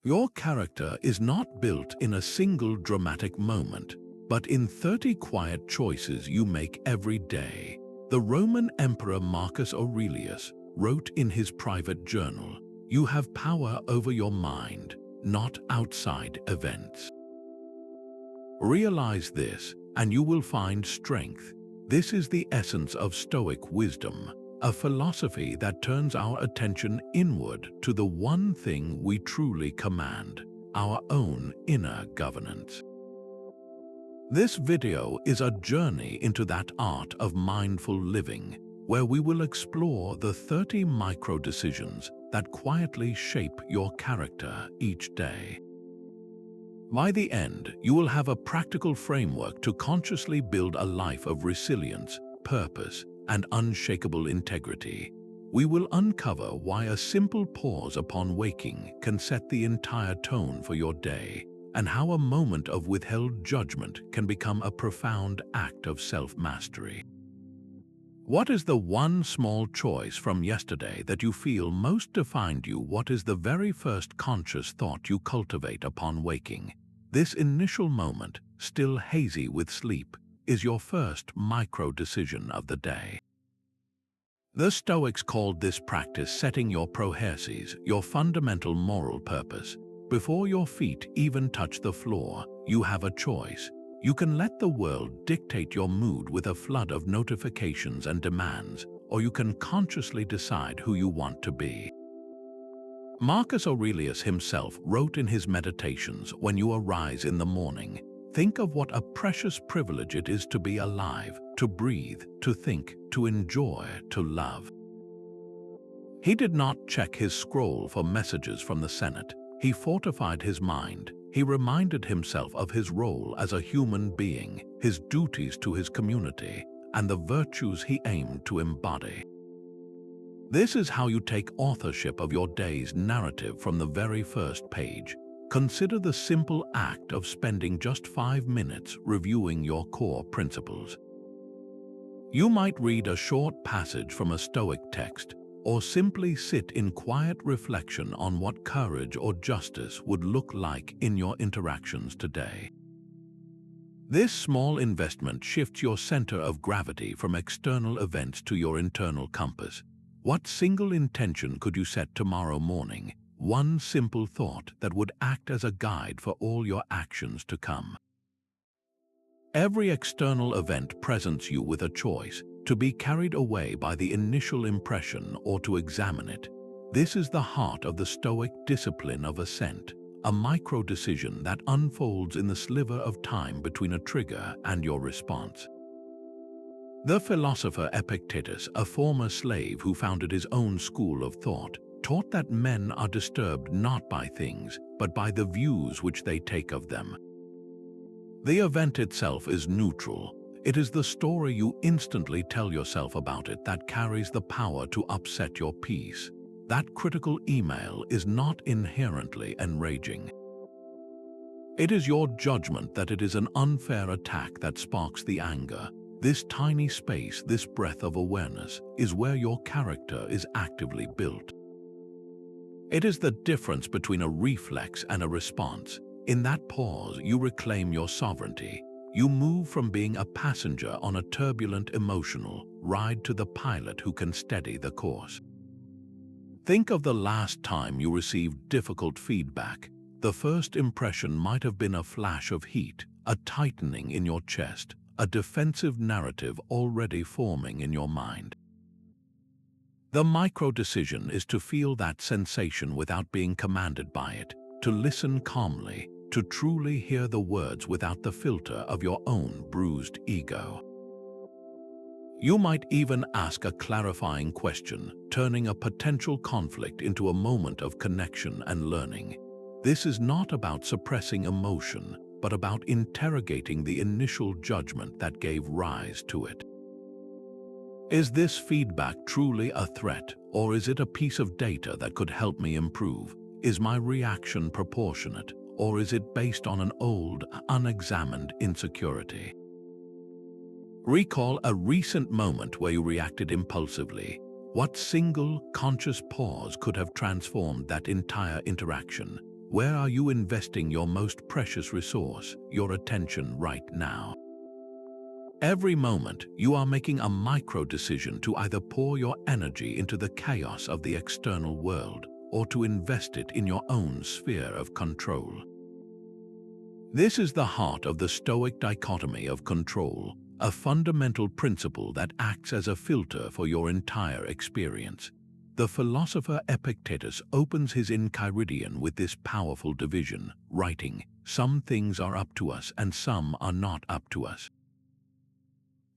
Your character is not built in a single dramatic moment, but in 30 quiet choices you make every day. The Roman Emperor Marcus Aurelius wrote in his private journal, "You have power over your mind, not outside events." Realize this, and you will find strength. This is the essence of Stoic wisdom, a philosophy that turns our attention inward to the one thing we truly command, our own inner governance. This video is a journey into that art of mindful living, where we will explore the 30 micro-decisions that quietly shape your character each day. By the end, you will have a practical framework to consciously build a life of resilience, purpose, and unshakable integrity. We will uncover why a simple pause upon waking can set the entire tone for your day, and how a moment of withheld judgment can become a profound act of self-mastery. What is the one small choice from yesterday that you feel most defined you? What is the very first conscious thought you cultivate upon waking? This initial moment, still hazy with sleep, is your first micro-decision of the day. The Stoics called this practice setting your proherses, your fundamental moral purpose. Before your feet even touch the floor, you have a choice. You can let the world dictate your mood with a flood of notifications and demands, or you can consciously decide who you want to be. Marcus Aurelius himself wrote in his Meditations, "When you arise in the morning, think of what a precious privilege it is to be alive, to breathe, to think, to enjoy, to love." He did not check his scroll for messages from the Senate. He fortified his mind. He reminded himself of his role as a human being, his duties to his community, and the virtues he aimed to embody. This is how you take authorship of your day's narrative from the very first page. Consider the simple act of spending just 5 minutes reviewing your core principles. You might read a short passage from a Stoic text, or simply sit in quiet reflection on what courage or justice would look like in your interactions today. This small investment shifts your center of gravity from external events to your internal compass. What single intention could you set tomorrow morning? One simple thought that would act as a guide for all your actions to come. Every external event presents you with a choice: to be carried away by the initial impression or to examine it. This is the heart of the Stoic Discipline of Assent, a micro-decision that unfolds in the sliver of time between a trigger and your response. The philosopher Epictetus, a former slave who founded his own school of thought, taught that men are disturbed not by things, but by the views which they take of them. The event itself is neutral. It is the story you instantly tell yourself about it that carries the power to upset your peace. That critical email is not inherently enraging. It is your judgment that it is an unfair attack that sparks the anger. This tiny space, this breath of awareness, is where your character is actively built. It is the difference between a reflex and a response. In that pause, you reclaim your sovereignty. You move from being a passenger on a turbulent emotional ride to the pilot who can steady the course. Think of the last time you received difficult feedback. The first impression might have been a flash of heat, a tightening in your chest, a defensive narrative already forming in your mind. The micro-decision is to feel that sensation without being commanded by it, to listen calmly, to truly hear the words without the filter of your own bruised ego. You might even ask a clarifying question, turning a potential conflict into a moment of connection and learning. This is not about suppressing emotion, but about interrogating the initial judgment that gave rise to it. Is this feedback truly a threat, or is it a piece of data that could help me improve? Is my reaction proportionate, or is it based on an old, unexamined insecurity? Recall a recent moment where you reacted impulsively. What single, conscious pause could have transformed that entire interaction? Where are you investing your most precious resource, your attention, right now? Every moment, you are making a micro-decision to either pour your energy into the chaos of the external world or to invest it in your own sphere of control. This is the heart of the Stoic dichotomy of control, a fundamental principle that acts as a filter for your entire experience. The philosopher Epictetus opens his Enchiridion with this powerful division, writing, "Some things are up to us and some are not up to us."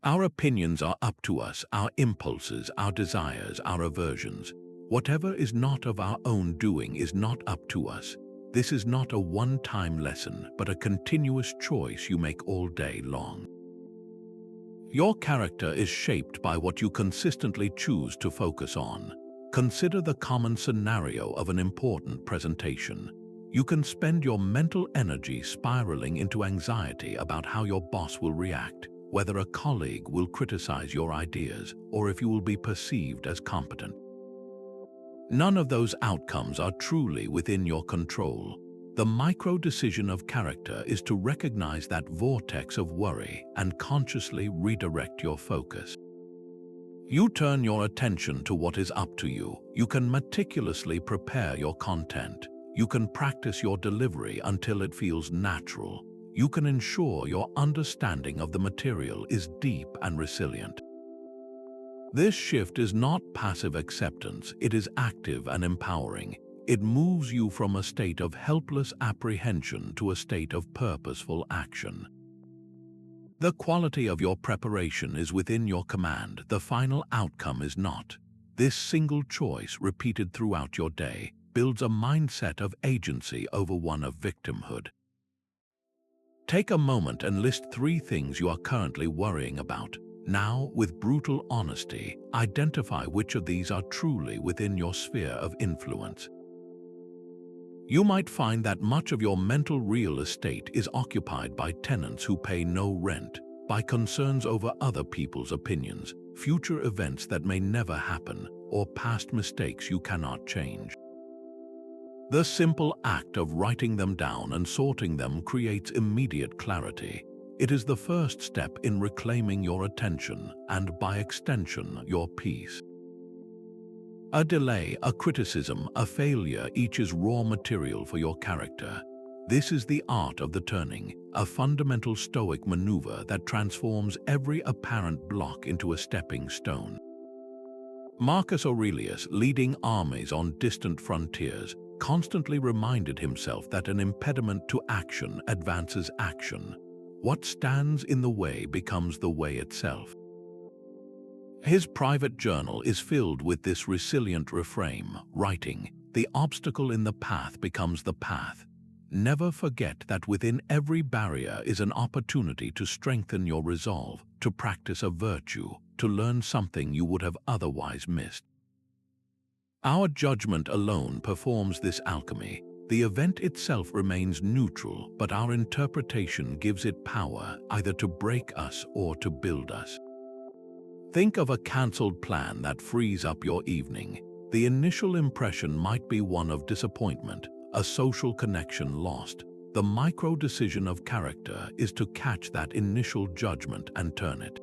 Our opinions are up to us, our impulses, our desires, our aversions. Whatever is not of our own doing is not up to us. This is not a one-time lesson, but a continuous choice you make all day long. Your character is shaped by what you consistently choose to focus on. Consider the common scenario of an important presentation. You can spend your mental energy spiraling into anxiety about how your boss will react, whether a colleague will criticize your ideas, or if you will be perceived as competent. None of those outcomes are truly within your control. The micro-decision of character is to recognize that vortex of worry and consciously redirect your focus. You turn your attention to what is up to you. You can meticulously prepare your content. You can practice your delivery until it feels natural. You can ensure your understanding of the material is deep and resilient. This shift is not passive acceptance, it is active and empowering. It moves you from a state of helpless apprehension to a state of purposeful action. The quality of your preparation is within your command, the final outcome is not. This single choice, repeated throughout your day, builds a mindset of agency over one of victimhood. Take a moment and list 3 things you are currently worrying about. Now, with brutal honesty, identify which of these are truly within your sphere of influence. You might find that much of your mental real estate is occupied by tenants who pay no rent, by concerns over other people's opinions, future events that may never happen, or past mistakes you cannot change. The simple act of writing them down and sorting them creates immediate clarity. It is the first step in reclaiming your attention and, by extension, your peace. A delay, a criticism, a failure, each is raw material for your character. This is the art of the turning, a fundamental Stoic maneuver that transforms every apparent block into a stepping stone. Marcus Aurelius, leading armies on distant frontiers, constantly reminded himself that an impediment to action advances action. What stands in the way becomes the way itself. His private journal is filled with this resilient refrain, writing, "The obstacle in the path becomes the path." Never forget that within every barrier is an opportunity to strengthen your resolve, to practice a virtue, to learn something you would have otherwise missed. Our judgment alone performs this alchemy. The event itself remains neutral, but our interpretation gives it power, either to break us or to build us. Think of a cancelled plan that frees up your evening. The initial impression might be one of disappointment, a social connection lost. The micro-decision of character is to catch that initial judgment and turn it.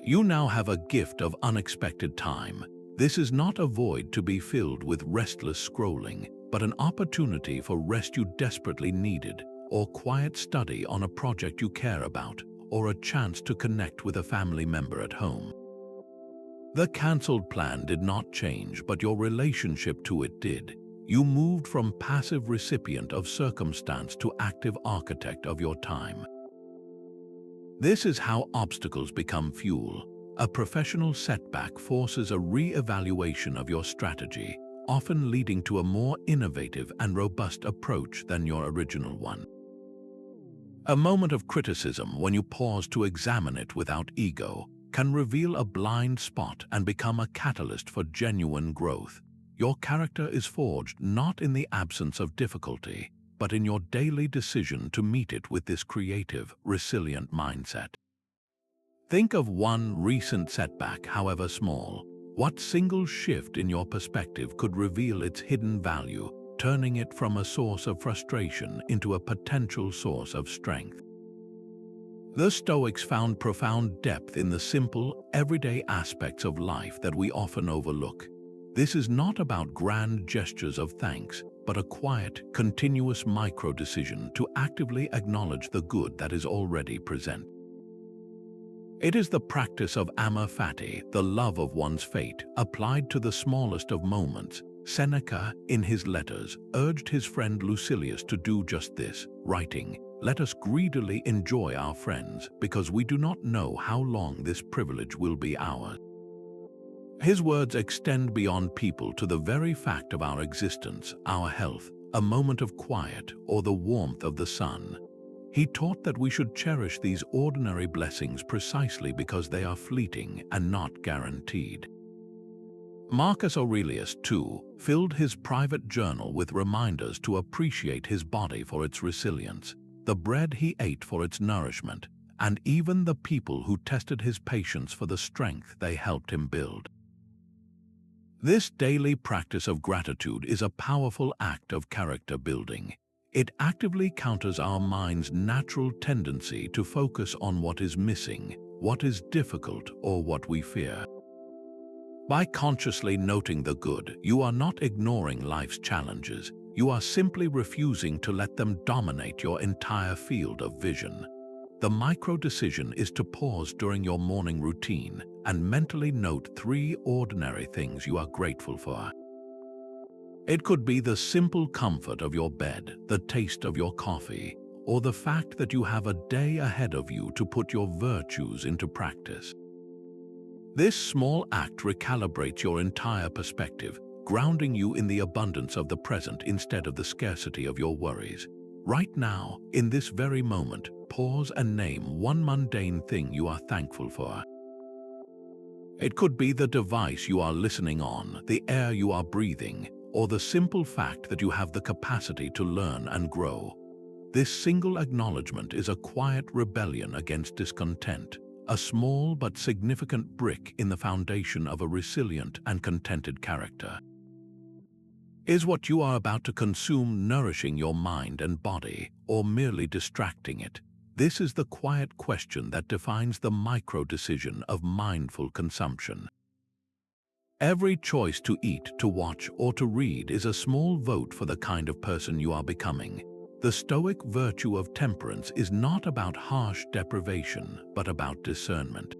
You now have a gift of unexpected time. This is not a void to be filled with restless scrolling, but an opportunity for rest you desperately needed, or quiet study on a project you care about, or a chance to connect with a family member at home. The cancelled plan did not change, but your relationship to it did. You moved from passive recipient of circumstance to active architect of your time. This is how obstacles become fuel. A professional setback forces a re-evaluation of your strategy, often leading to a more innovative and robust approach than your original one. A moment of criticism, when you pause to examine it without ego, can reveal a blind spot and become a catalyst for genuine growth. Your character is forged not in the absence of difficulty, but in your daily decision to meet it with this creative, resilient mindset. Think of one recent setback, however small. What single shift in your perspective could reveal its hidden value? turning it from a source of frustration into a potential source of strength. The Stoics found profound depth in the simple, everyday aspects of life that we often overlook. This is not about grand gestures of thanks, but a quiet, continuous micro-decision to actively acknowledge the good that is already present. It is the practice of amor fati, the love of one's fate, applied to the smallest of moments. Seneca, in his letters, urged his friend Lucilius to do just this, writing, "Let us greedily enjoy our friends, because we do not know how long this privilege will be ours." His words extend beyond people to the very fact of our existence, our health, a moment of quiet, or the warmth of the sun. He taught that we should cherish these ordinary blessings precisely because they are fleeting and not guaranteed. Marcus Aurelius, too, filled his private journal with reminders to appreciate his body for its resilience, the bread he ate for its nourishment, and even the people who tested his patience for the strength they helped him build. This daily practice of gratitude is a powerful act of character building. It actively counters our mind's natural tendency to focus on what is missing, what is difficult, or what we fear. By consciously noting the good, you are not ignoring life's challenges. You are simply refusing to let them dominate your entire field of vision. The micro-decision is to pause during your morning routine and mentally note 3 ordinary things you are grateful for. It could be the simple comfort of your bed, the taste of your coffee, or the fact that you have a day ahead of you to put your virtues into practice. This small act recalibrates your entire perspective, grounding you in the abundance of the present instead of the scarcity of your worries. Right now, in this very moment, pause and name one mundane thing you are thankful for. It could be the device you are listening on, the air you are breathing, or the simple fact that you have the capacity to learn and grow. This single acknowledgement is a quiet rebellion against discontent, a small but significant brick in the foundation of a resilient and contented character. Is what you are about to consume nourishing your mind and body, or merely distracting it? This is the quiet question that defines the micro-decision of mindful consumption. Every choice to eat, to watch, or to read is a small vote for the kind of person you are becoming. The Stoic virtue of temperance is not about harsh deprivation, but about discernment.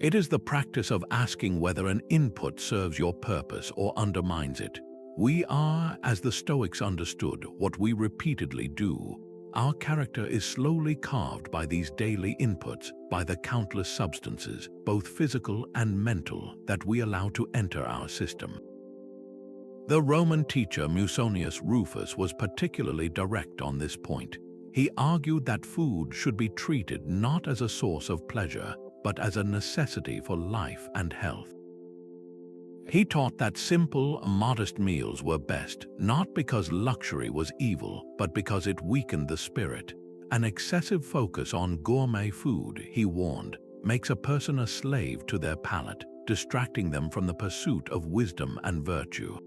It is the practice of asking whether an input serves your purpose or undermines it. We are, as the Stoics understood, what we repeatedly do. Our character is slowly carved by these daily inputs, by the countless substances, both physical and mental, that we allow to enter our system. The Roman teacher Musonius Rufus was particularly direct on this point. He argued that food should be treated not as a source of pleasure, but as a necessity for life and health. He taught that simple, modest meals were best, not because luxury was evil, but because it weakened the spirit. An excessive focus on gourmet food, he warned, makes a person a slave to their palate, distracting them from the pursuit of wisdom and virtue.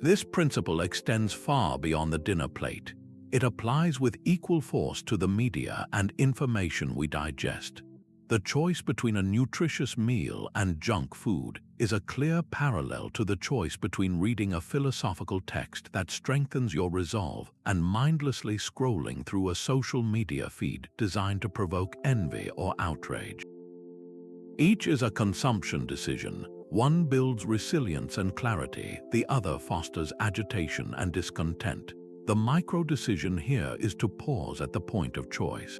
This principle extends far beyond the dinner plate. It applies with equal force to the media and information we digest. The choice between a nutritious meal and junk food is a clear parallel to the choice between reading a philosophical text that strengthens your resolve and mindlessly scrolling through a social media feed designed to provoke envy or outrage. Each is a consumption decision. One builds resilience and clarity, the other fosters agitation and discontent. The micro-decision here is to pause at the point of choice.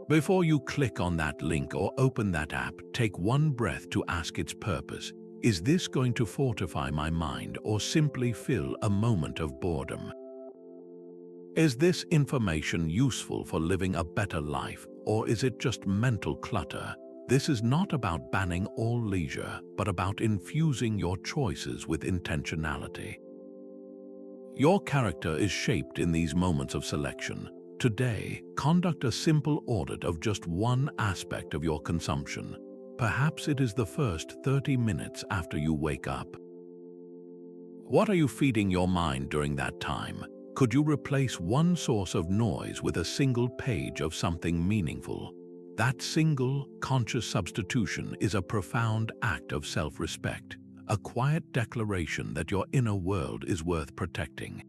Before you click on that link or open that app, take one breath to ask its purpose. Is this going to fortify my mind or simply fill a moment of boredom? Is this information useful for living a better life, or is it just mental clutter? This is not about banning all leisure, but about infusing your choices with intentionality. Your character is shaped in these moments of selection. Today, conduct a simple audit of just one aspect of your consumption. Perhaps it is the first 30 minutes after you wake up. What are you feeding your mind during that time? Could you replace one source of noise with a single page of something meaningful? That single, conscious substitution is a profound act of self-respect, a quiet declaration that your inner world is worth protecting.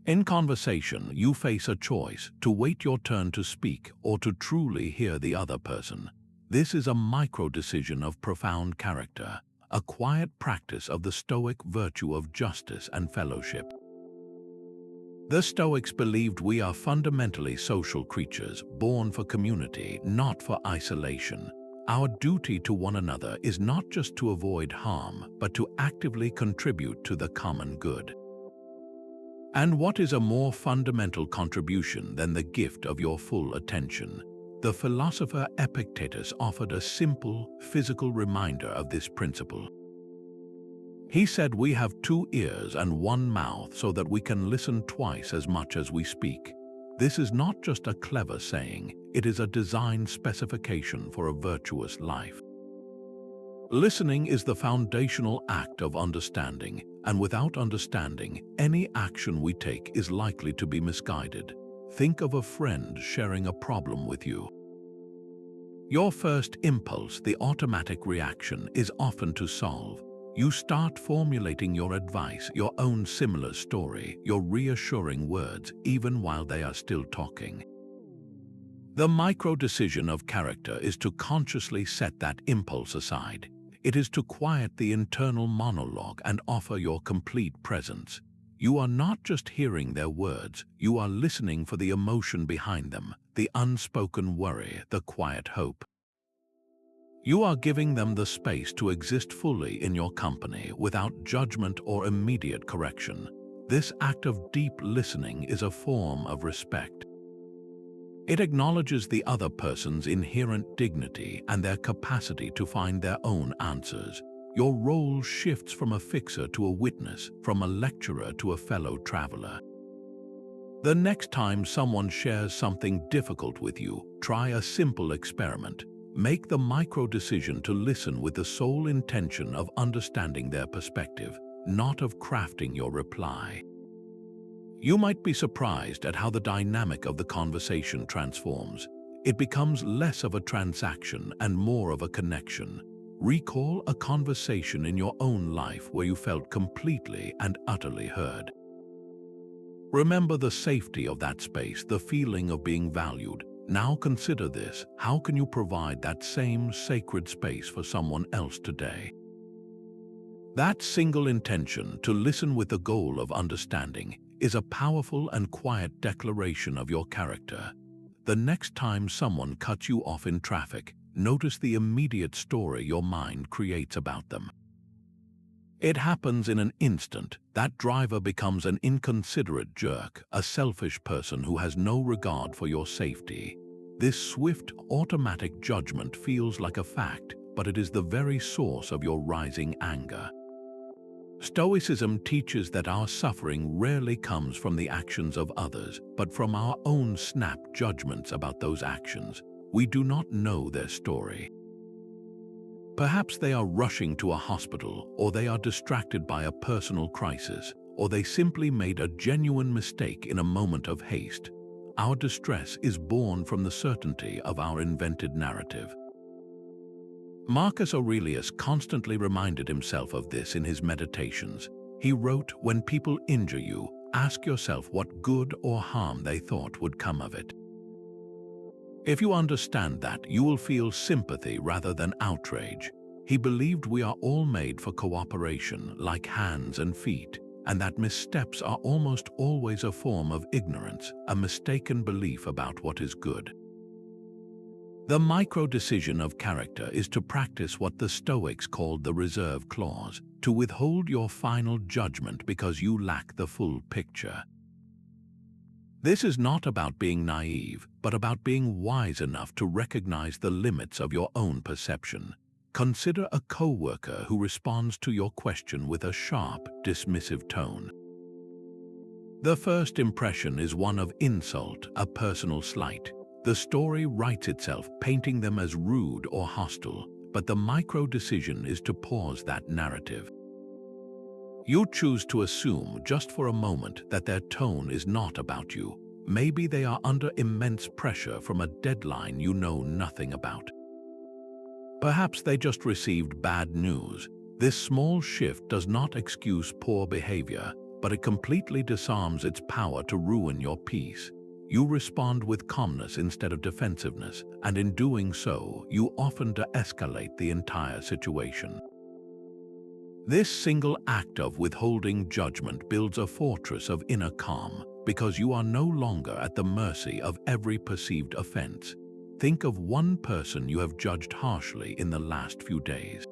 In conversation, you face a choice to wait your turn to speak or to truly hear the other person. This is a micro-decision of profound character, a quiet practice of the Stoic virtue of justice and fellowship. The Stoics believed we are fundamentally social creatures, born for community, not for isolation. Our duty to one another is not just to avoid harm, but to actively contribute to the common good. And what is a more fundamental contribution than the gift of your full attention? The philosopher Epictetus offered a simple, physical reminder of this principle. He said we have 2 ears and 1 mouth so that we can listen twice as much as we speak. This is not just a clever saying, it is a design specification for a virtuous life. Listening is the foundational act of understanding, and without understanding, any action we take is likely to be misguided. Think of a friend sharing a problem with you. Your first impulse, the automatic reaction, is often to solve. You start formulating your advice, your own similar story, your reassuring words, even while they are still talking. The micro-decision of character is to consciously set that impulse aside. It is to quiet the internal monologue and offer your complete presence. You are not just hearing their words, you are listening for the emotion behind them, the unspoken worry, the quiet hope. You are giving them the space to exist fully in your company without judgment or immediate correction. This act of deep listening is a form of respect. It acknowledges the other person's inherent dignity and their capacity to find their own answers. Your role shifts from a fixer to a witness, from a lecturer to a fellow traveler. The next time someone shares something difficult with you, try a simple experiment. Make the micro-decision to listen with the sole intention of understanding their perspective, not of crafting your reply. You might be surprised at how the dynamic of the conversation transforms. It becomes less of a transaction and more of a connection. Recall a conversation in your own life where you felt completely and utterly heard. Remember the safety of that space, the feeling of being valued. Now consider this: how can you provide that same sacred space for someone else today? That single intention, to listen with the goal of understanding, is a powerful and quiet declaration of your character. The next time someone cuts you off in traffic, notice the immediate story your mind creates about them. It happens in an instant. That driver becomes an inconsiderate jerk, a selfish person who has no regard for your safety. This swift, automatic judgment feels like a fact, but it is the very source of your rising anger. Stoicism teaches that our suffering rarely comes from the actions of others, but from our own snap judgments about those actions. We do not know their story. Perhaps they are rushing to a hospital, or they are distracted by a personal crisis, or they simply made a genuine mistake in a moment of haste. Our distress is born from the certainty of our invented narrative. Marcus Aurelius constantly reminded himself of this in his meditations. He wrote, "When people injure you, ask yourself what good or harm they thought would come of it." If you understand that, you will feel sympathy rather than outrage. He believed we are all made for cooperation, like hands and feet, and that missteps are almost always a form of ignorance, a mistaken belief about what is good. The micro-decision of character is to practice what the Stoics called the reserve clause, to withhold your final judgment because you lack the full picture. This is not about being naive, but about being wise enough to recognize the limits of your own perception. Consider a coworker who responds to your question with a sharp, dismissive tone. The first impression is one of insult, a personal slight. The story writes itself, painting them as rude or hostile, but the micro-decision is to pause that narrative. You choose to assume just for a moment that their tone is not about you. Maybe they are under immense pressure from a deadline you know nothing about. Perhaps they just received bad news. This small shift does not excuse poor behavior, but it completely disarms its power to ruin your peace. You respond with calmness instead of defensiveness, and in doing so, you often de-escalate the entire situation. This single act of withholding judgment builds a fortress of inner calm, because you are no longer at the mercy of every perceived offense. Think of one person you have judged harshly in the last few days.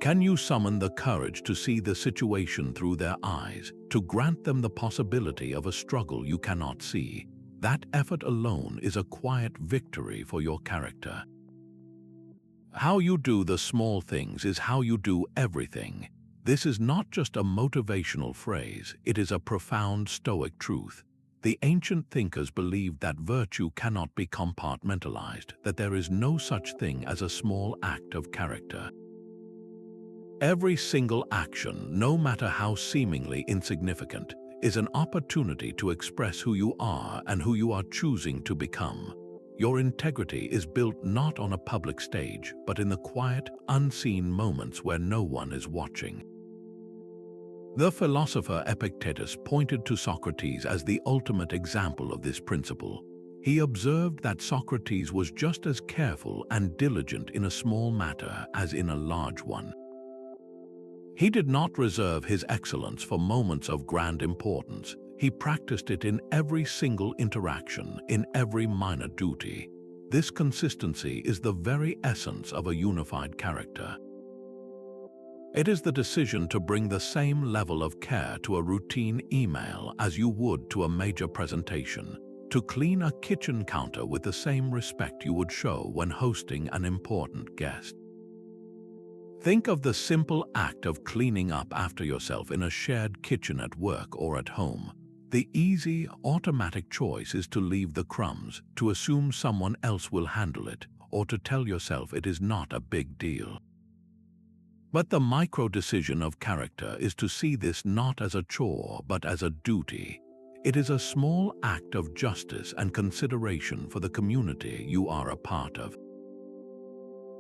Can you summon the courage to see the situation through their eyes, to grant them the possibility of a struggle you cannot see? That effort alone is a quiet victory for your character. How you do the small things is how you do everything. This is not just a motivational phrase, it is a profound Stoic truth. The ancient thinkers believed that virtue cannot be compartmentalized, that there is no such thing as a small act of character. Every single action, no matter how seemingly insignificant, is an opportunity to express who you are and who you are choosing to become. Your integrity is built not on a public stage, but in the quiet, unseen moments where no one is watching. The philosopher Epictetus pointed to Socrates as the ultimate example of this principle. He observed that Socrates was just as careful and diligent in a small matter as in a large one. He did not reserve his excellence for moments of grand importance. He practiced it in every single interaction, in every minor duty. This consistency is the very essence of a unified character. It is the decision to bring the same level of care to a routine email as you would to a major presentation, to clean a kitchen counter with the same respect you would show when hosting an important guest. Think of the simple act of cleaning up after yourself in a shared kitchen at work or at home. The easy, automatic choice is to leave the crumbs, to assume someone else will handle it, or to tell yourself it is not a big deal. But the micro-decision of character is to see this not as a chore, but as a duty. It is a small act of justice and consideration for the community you are a part of.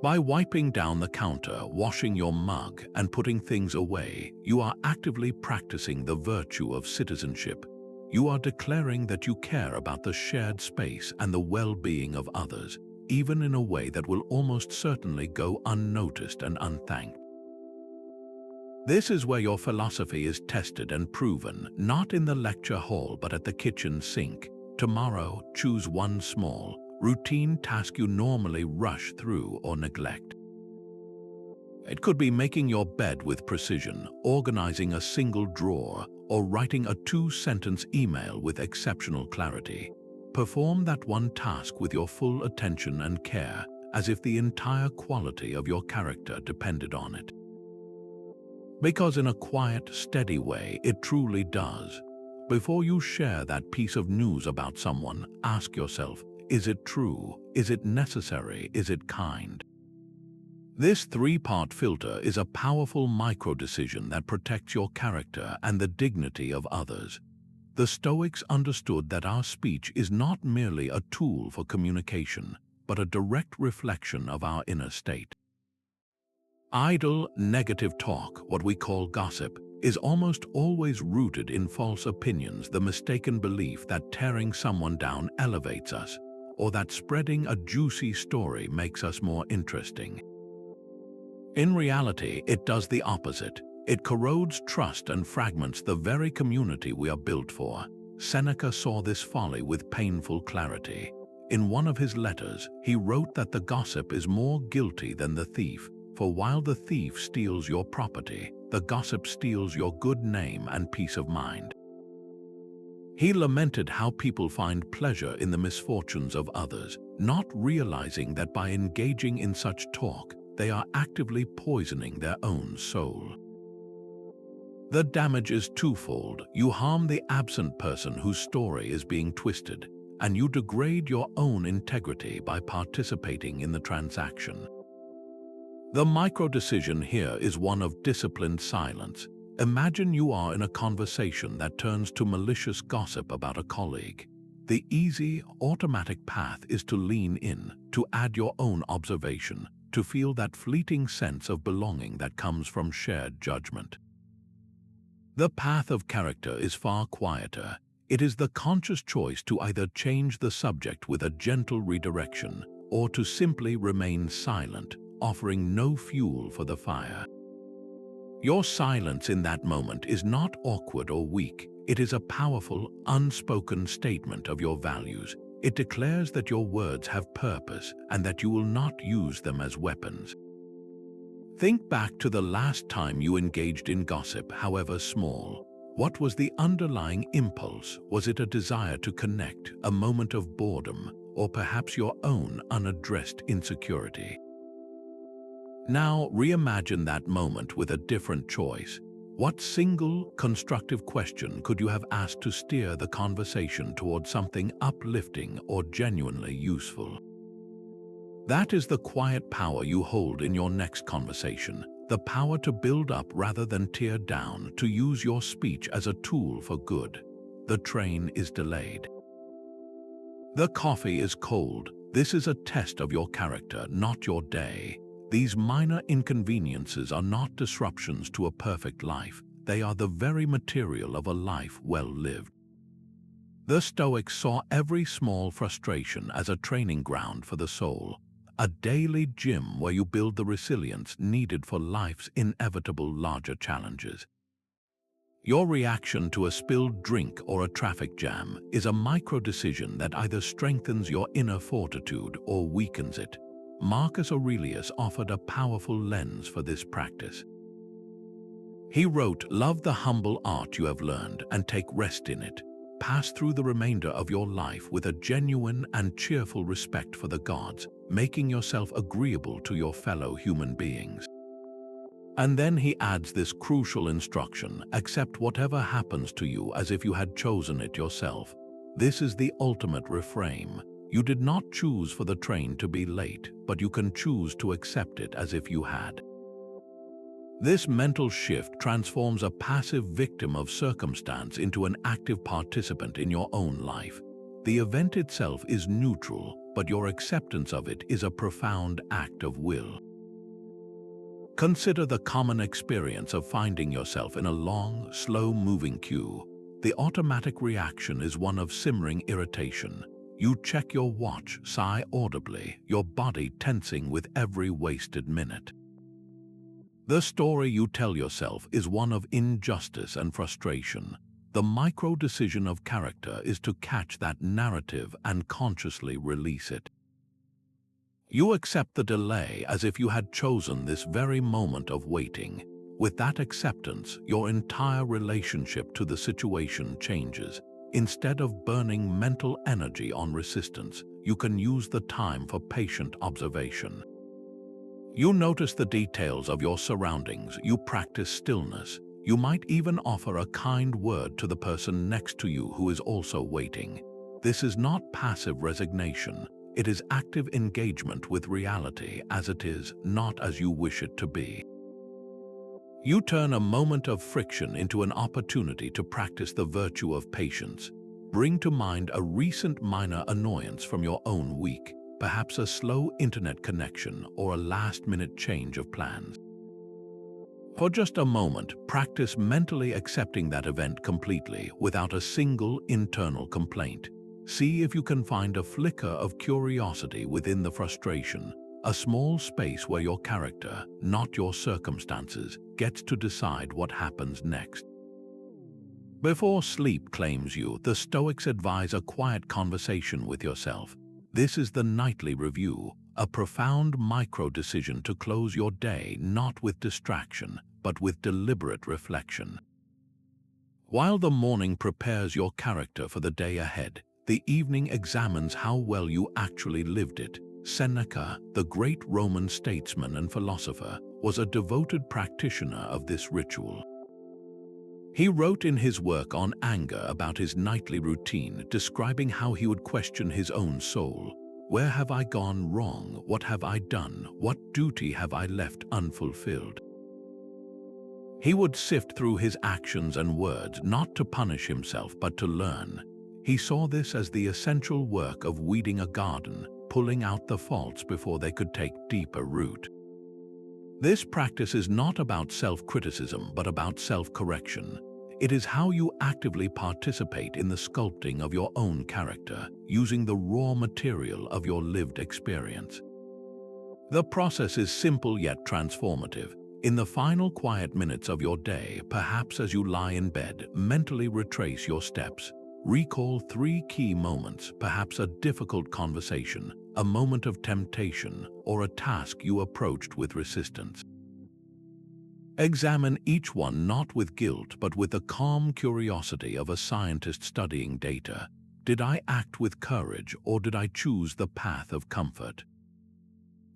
By wiping down the counter, washing your mug, and putting things away, you are actively practicing the virtue of citizenship. You are declaring that you care about the shared space and the well-being of others, even in a way that will almost certainly go unnoticed and unthanked. This is where your philosophy is tested and proven, not in the lecture hall but at the kitchen sink. Tomorrow, choose one small, routine task you normally rush through or neglect. It could be making your bed with precision, organizing a single drawer, or writing a 2-sentence email with exceptional clarity. Perform that one task with your full attention and care, as if the entire quality of your character depended on it. Because in a quiet, steady way, it truly does. Before you share that piece of news about someone, ask yourself, is it true? Is it necessary? Is it kind? This 3-part filter is a powerful micro-decision that protects your character and the dignity of others. The Stoics understood that our speech is not merely a tool for communication, but a direct reflection of our inner state. Idle, negative talk, what we call gossip, is almost always rooted in false opinions, the mistaken belief that tearing someone down elevates us, or that spreading a juicy story makes us more interesting. In reality, it does the opposite. It corrodes trust and fragments the very community we are built for. Seneca saw this folly with painful clarity. In one of his letters, he wrote that the gossip is more guilty than the thief, for while the thief steals your property, the gossip steals your good name and peace of mind. He lamented how people find pleasure in the misfortunes of others, not realizing that by engaging in such talk, they are actively poisoning their own soul. The damage is twofold. You harm the absent person whose story is being twisted, and you degrade your own integrity by participating in the transaction. The micro-decision here is one of disciplined silence. Imagine you are in a conversation that turns to malicious gossip about a colleague. The easy, automatic path is to lean in, to add your own observation, to feel that fleeting sense of belonging that comes from shared judgment. The path of character is far quieter. It is the conscious choice to either change the subject with a gentle redirection or to simply remain silent, offering no fuel for the fire. Your silence in that moment is not awkward or weak. It is a powerful, unspoken statement of your values. It declares that your words have purpose and that you will not use them as weapons. Think back to the last time you engaged in gossip, however small. What was the underlying impulse? Was it a desire to connect, a moment of boredom, or perhaps your own unaddressed insecurity? Now reimagine that moment with a different choice. What single, constructive question could you have asked to steer the conversation toward something uplifting or genuinely useful? That is the quiet power you hold in your next conversation, the power to build up rather than tear down, to use your speech as a tool for good. The train is delayed. The coffee is cold. This is a test of your character, not your day. These minor inconveniences are not disruptions to a perfect life. They are the very material of a life well lived. The Stoics saw every small frustration as a training ground for the soul, a daily gym where you build the resilience needed for life's inevitable larger challenges. Your reaction to a spilled drink or a traffic jam is a micro-decision that either strengthens your inner fortitude or weakens it. Marcus Aurelius offered a powerful lens for this practice. He wrote, "Love the humble art you have learned and take rest in it. Pass through the remainder of your life with a genuine and cheerful respect for the gods, making yourself agreeable to your fellow human beings." And then he adds this crucial instruction: accept whatever happens to you as if you had chosen it yourself. This is the ultimate reframe. You did not choose for the train to be late, but you can choose to accept it as if you had. This mental shift transforms a passive victim of circumstance into an active participant in your own life. The event itself is neutral, but your acceptance of it is a profound act of will. Consider the common experience of finding yourself in a long, slow-moving queue. The automatic reaction is one of simmering irritation. You check your watch, sigh audibly, your body tensing with every wasted minute. The story you tell yourself is one of injustice and frustration. The micro-decision of character is to catch that narrative and consciously release it. You accept the delay as if you had chosen this very moment of waiting. With that acceptance, your entire relationship to the situation changes. Instead of burning mental energy on resistance, you can use the time for patient observation. You notice the details of your surroundings, you practice stillness. You might even offer a kind word to the person next to you who is also waiting. This is not passive resignation. It is active engagement with reality as it is, not as you wish it to be. You turn a moment of friction into an opportunity to practice the virtue of patience. Bring to mind a recent minor annoyance from your own week, perhaps a slow internet connection or a last-minute change of plans. For just a moment, practice mentally accepting that event completely without a single internal complaint. See if you can find a flicker of curiosity within the frustration, a small space where your character, not your circumstances, gets to decide what happens next. Before sleep claims you, the Stoics advise a quiet conversation with yourself. This is the nightly review, a profound micro-decision to close your day not with distraction, but with deliberate reflection. While the morning prepares your character for the day ahead, the evening examines how well you actually lived it. Seneca, the great Roman statesman and philosopher, was a devoted practitioner of this ritual. He wrote in his work on anger about his nightly routine, describing how he would question his own soul. Where have I gone wrong? What have I done? What duty have I left unfulfilled? He would sift through his actions and words not to punish himself but to learn. He saw this as the essential work of weeding a garden, pulling out the faults before they could take deeper root. This practice is not about self-criticism but about self-correction. It is how you actively participate in the sculpting of your own character, using the raw material of your lived experience. The process is simple yet transformative. In the final quiet minutes of your day, perhaps as you lie in bed, mentally retrace your steps. Recall 3 key moments, perhaps a difficult conversation, a moment of temptation, or a task you approached with resistance. Examine each one not with guilt but with the calm curiosity of a scientist studying data. Did I act with courage or did I choose the path of comfort?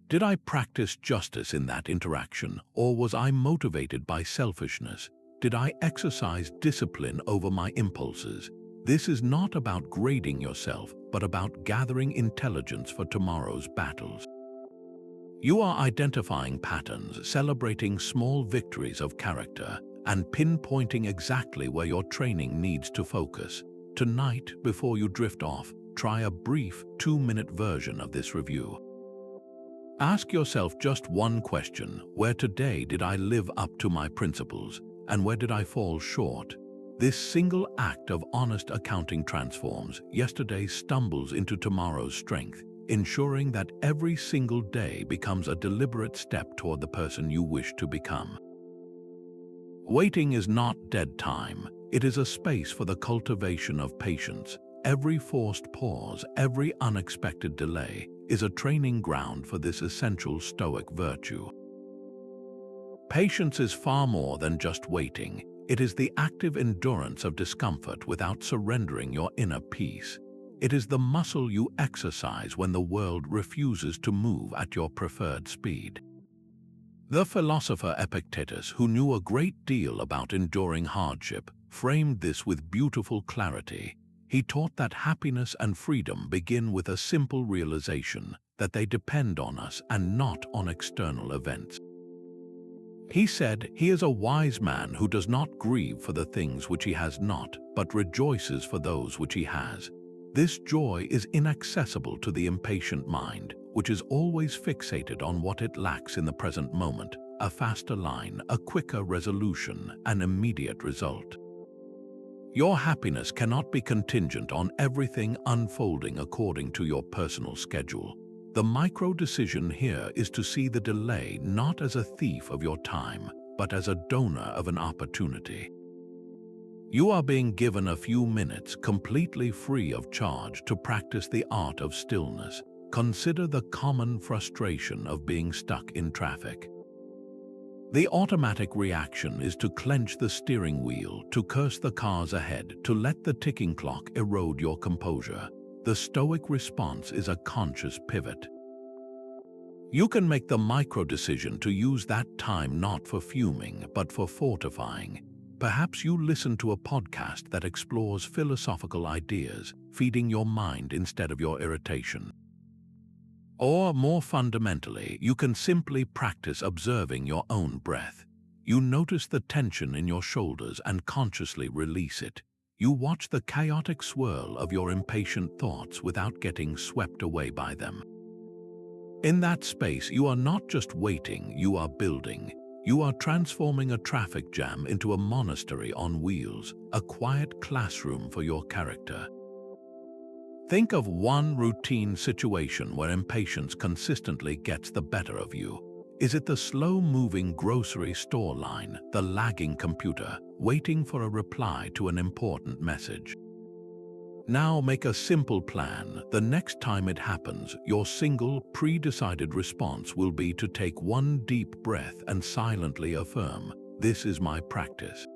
Did I practice justice in that interaction or was I motivated by selfishness? Did I exercise discipline over my impulses? This is not about grading yourself, but about gathering intelligence for tomorrow's battles. You are identifying patterns, celebrating small victories of character, and pinpointing exactly where your training needs to focus. Tonight, before you drift off, try a brief 2-minute version of this review. Ask yourself just one question: where today did I live up to my principles, and where did I fall short? This single act of honest accounting transforms yesterday's stumbles into tomorrow's strength, ensuring that every single day becomes a deliberate step toward the person you wish to become. Waiting is not dead time. It is a space for the cultivation of patience. Every forced pause, every unexpected delay is a training ground for this essential Stoic virtue. Patience is far more than just waiting. It is the active endurance of discomfort without surrendering your inner peace. It is the muscle you exercise when the world refuses to move at your preferred speed. The philosopher Epictetus, who knew a great deal about enduring hardship, framed this with beautiful clarity. He taught that happiness and freedom begin with a simple realization that they depend on us and not on external events. He said, "He is a wise man who does not grieve for the things which he has not, but rejoices for those which he has." This joy is inaccessible to the impatient mind, which is always fixated on what it lacks in the present moment: a faster line, a quicker resolution, an immediate result. Your happiness cannot be contingent on everything unfolding according to your personal schedule. The micro-decision here is to see the delay not as a thief of your time, but as a donor of an opportunity. You are being given a few minutes completely free of charge to practice the art of stillness. Consider the common frustration of being stuck in traffic. The automatic reaction is to clench the steering wheel, to curse the cars ahead, to let the ticking clock erode your composure. The Stoic response is a conscious pivot. You can make the micro-decision to use that time not for fuming, but for fortifying. Perhaps you listen to a podcast that explores philosophical ideas, feeding your mind instead of your irritation. Or, more fundamentally, you can simply practice observing your own breath. You notice the tension in your shoulders and consciously release it. You watch the chaotic swirl of your impatient thoughts without getting swept away by them. In that space, you are not just waiting, you are building. You are transforming a traffic jam into a monastery on wheels, a quiet classroom for your character. Think of one routine situation where impatience consistently gets the better of you. Is it the slow-moving grocery store line, the lagging computer, waiting for a reply to an important message? Now make a simple plan. The next time it happens, your single, pre-decided response will be to take one deep breath and silently affirm, "This is my practice."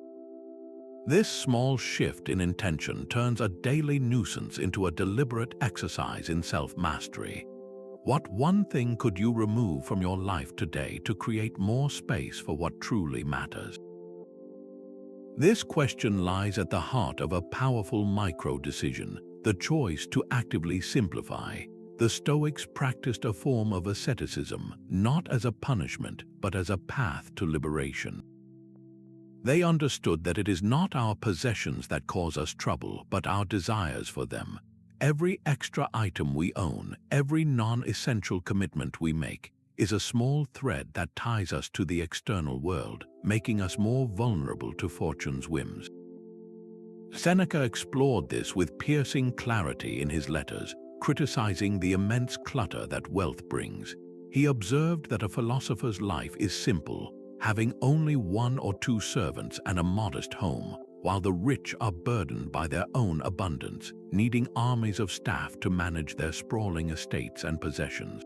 This small shift in intention turns a daily nuisance into a deliberate exercise in self-mastery. What one thing could you remove from your life today to create more space for what truly matters? This question lies at the heart of a powerful micro-decision, the choice to actively simplify. The Stoics practiced a form of asceticism, not as a punishment, but as a path to liberation. They understood that it is not our possessions that cause us trouble, but our desires for them. Every extra item we own, every non-essential commitment we make, is a small thread that ties us to the external world, making us more vulnerable to fortune's whims. Seneca explored this with piercing clarity in his letters, criticizing the immense clutter that wealth brings. He observed that a philosopher's life is simple, having only 1 or 2 servants and a modest home, while the rich are burdened by their own abundance, needing armies of staff to manage their sprawling estates and possessions.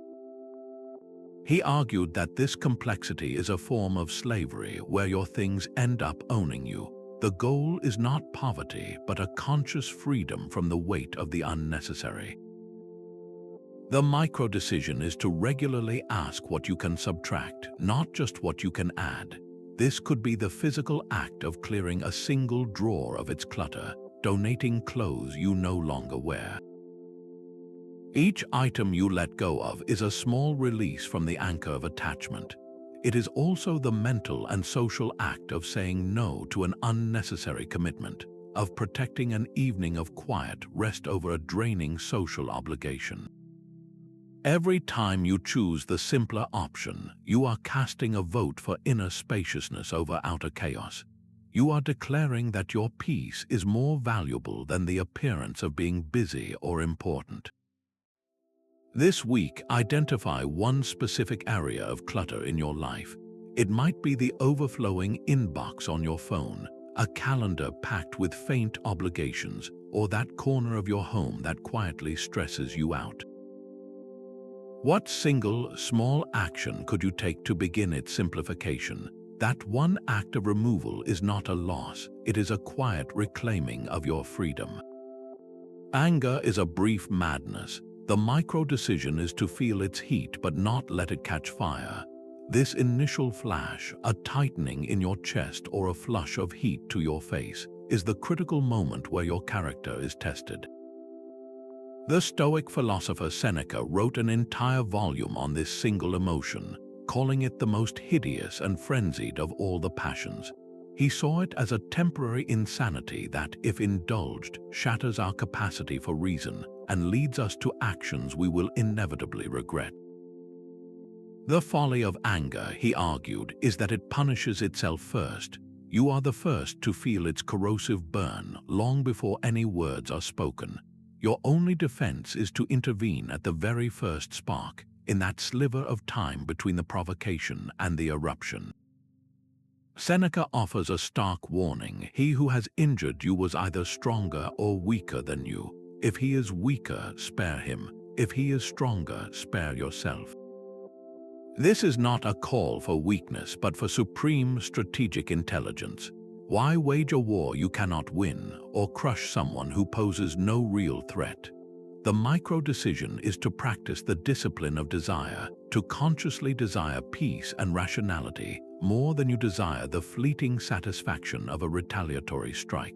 He argued that this complexity is a form of slavery where your things end up owning you. The goal is not poverty, but a conscious freedom from the weight of the unnecessary. The micro-decision is to regularly ask what you can subtract, not just what you can add. This could be the physical act of clearing a single drawer of its clutter, donating clothes you no longer wear. Each item you let go of is a small release from the anchor of attachment. It is also the mental and social act of saying no to an unnecessary commitment, of protecting an evening of quiet rest over a draining social obligation. Every time you choose the simpler option, you are casting a vote for inner spaciousness over outer chaos. You are declaring that your peace is more valuable than the appearance of being busy or important. This week, identify one specific area of clutter in your life. It might be the overflowing inbox on your phone, a calendar packed with faint obligations, or that corner of your home that quietly stresses you out. What single, small action could you take to begin its simplification? That one act of removal is not a loss, it is a quiet reclaiming of your freedom. Anger is a brief madness. The micro-decision is to feel its heat but not let it catch fire. This initial flash, a tightening in your chest or a flush of heat to your face, is the critical moment where your character is tested. The Stoic philosopher Seneca wrote an entire volume on this single emotion, calling it the most hideous and frenzied of all the passions. He saw it as a temporary insanity that, if indulged, shatters our capacity for reason and leads us to actions we will inevitably regret. The folly of anger, he argued, is that it punishes itself first. You are the first to feel its corrosive burn long before any words are spoken. Your only defense is to intervene at the very first spark, in that sliver of time between the provocation and the eruption. Seneca offers a stark warning. He who has injured you was either stronger or weaker than you. If he is weaker, spare him. If he is stronger, spare yourself. This is not a call for weakness, but for supreme strategic intelligence. Why wage a war you cannot win, or crush someone who poses no real threat? The micro-decision is to practice the discipline of desire, to consciously desire peace and rationality more than you desire the fleeting satisfaction of a retaliatory strike.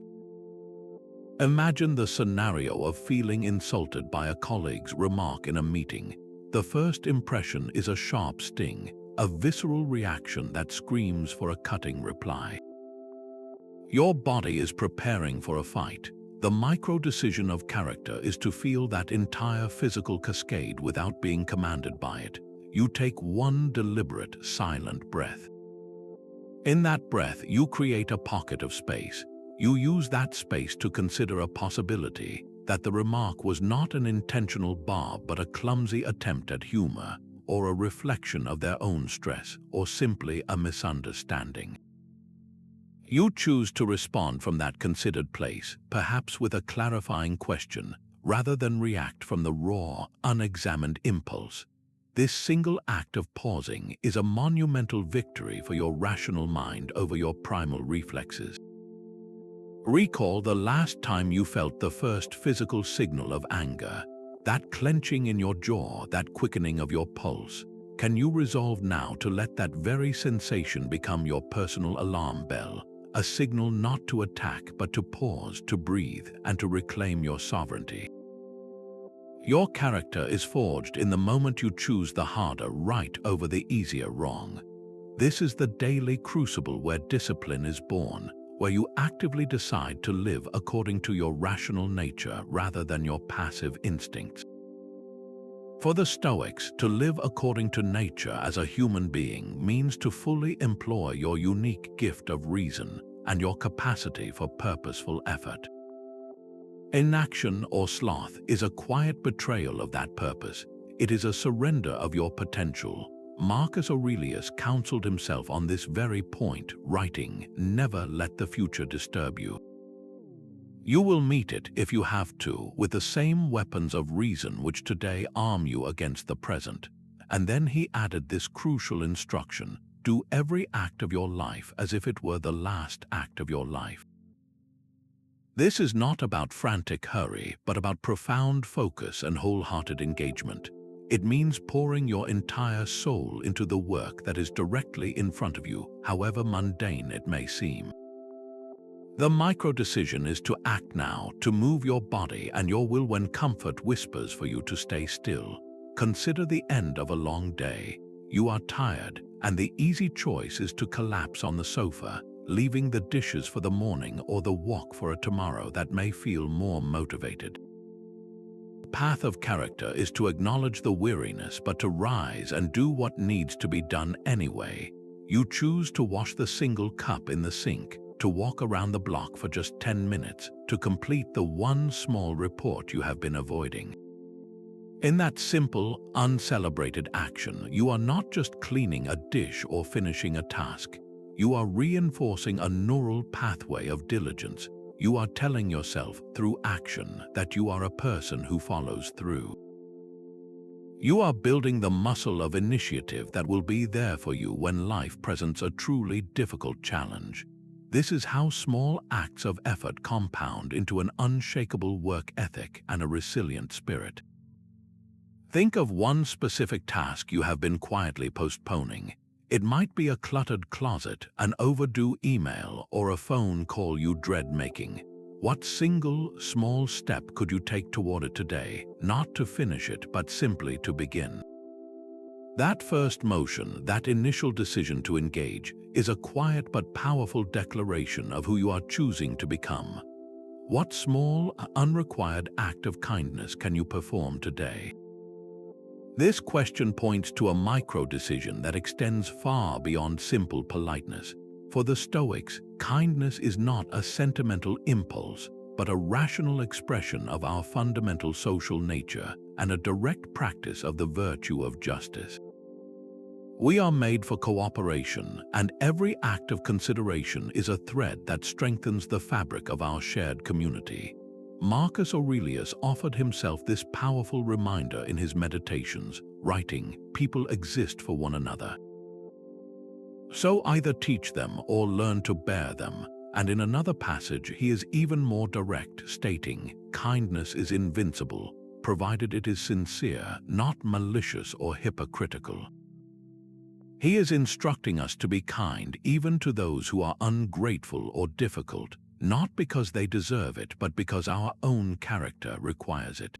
Imagine the scenario of feeling insulted by a colleague's remark in a meeting. The first impression is a sharp sting, a visceral reaction that screams for a cutting reply. Your body is preparing for a fight. The micro-decision of character is to feel that entire physical cascade without being commanded by it. You take one deliberate, silent breath. In that breath, you create a pocket of space. You use that space to consider a possibility that the remark was not an intentional barb but a clumsy attempt at humor, or a reflection of their own stress, or simply a misunderstanding. You choose to respond from that considered place, perhaps with a clarifying question, rather than react from the raw, unexamined impulse. This single act of pausing is a monumental victory for your rational mind over your primal reflexes. Recall the last time you felt the first physical signal of anger, that clenching in your jaw, that quickening of your pulse. Can you resolve now to let that very sensation become your personal alarm bell, a signal not to attack but to pause, to breathe, and to reclaim your sovereignty? Your character is forged in the moment you choose the harder right over the easier wrong. This is the daily crucible where discipline is born, where you actively decide to live according to your rational nature rather than your passive instincts. For the Stoics, to live according to nature as a human being means to fully employ your unique gift of reason and your capacity for purposeful effort. Inaction or sloth is a quiet betrayal of that purpose. It is a surrender of your potential. Marcus Aurelius counseled himself on this very point, writing, "Never let the future disturb you. You will meet it, if you have to, with the same weapons of reason which today arm you against the present." And then he added this crucial instruction: do every act of your life as if it were the last act of your life. This is not about frantic hurry, but about profound focus and wholehearted engagement. It means pouring your entire soul into the work that is directly in front of you, however mundane it may seem. The micro-decision is to act now, to move your body and your will when comfort whispers for you to stay still. Consider the end of a long day. You are tired, and the easy choice is to collapse on the sofa, leaving the dishes for the morning or the walk for a tomorrow that may feel more motivated. The path of character is to acknowledge the weariness, but to rise and do what needs to be done anyway. You choose to wash the single cup in the sink, to walk around the block for just 10 minutes, to complete the one small report you have been avoiding. In that simple, uncelebrated action, you are not just cleaning a dish or finishing a task. You are reinforcing a neural pathway of diligence. You are telling yourself through action that you are a person who follows through. You are building the muscle of initiative that will be there for you when life presents a truly difficult challenge. This is how small acts of effort compound into an unshakable work ethic and a resilient spirit. Think of one specific task you have been quietly postponing. It might be a cluttered closet, an overdue email, or a phone call you dread making. What single, small step could you take toward it today, not to finish it, but simply to begin? That first motion, that initial decision to engage, is a quiet but powerful declaration of who you are choosing to become. What small, unrequired act of kindness can you perform today? This question points to a micro-decision that extends far beyond simple politeness. For the Stoics, kindness is not a sentimental impulse, but a rational expression of our fundamental social nature and a direct practice of the virtue of justice. We are made for cooperation, and every act of consideration is a thread that strengthens the fabric of our shared community. Marcus Aurelius offered himself this powerful reminder in his Meditations, writing, "People exist for one another. So either teach them or learn to bear them." And in another passage, he is even more direct, stating, "Kindness is invincible, provided it is sincere, not malicious or hypocritical." He is instructing us to be kind even to those who are ungrateful or difficult, not because they deserve it, but because our own character requires it.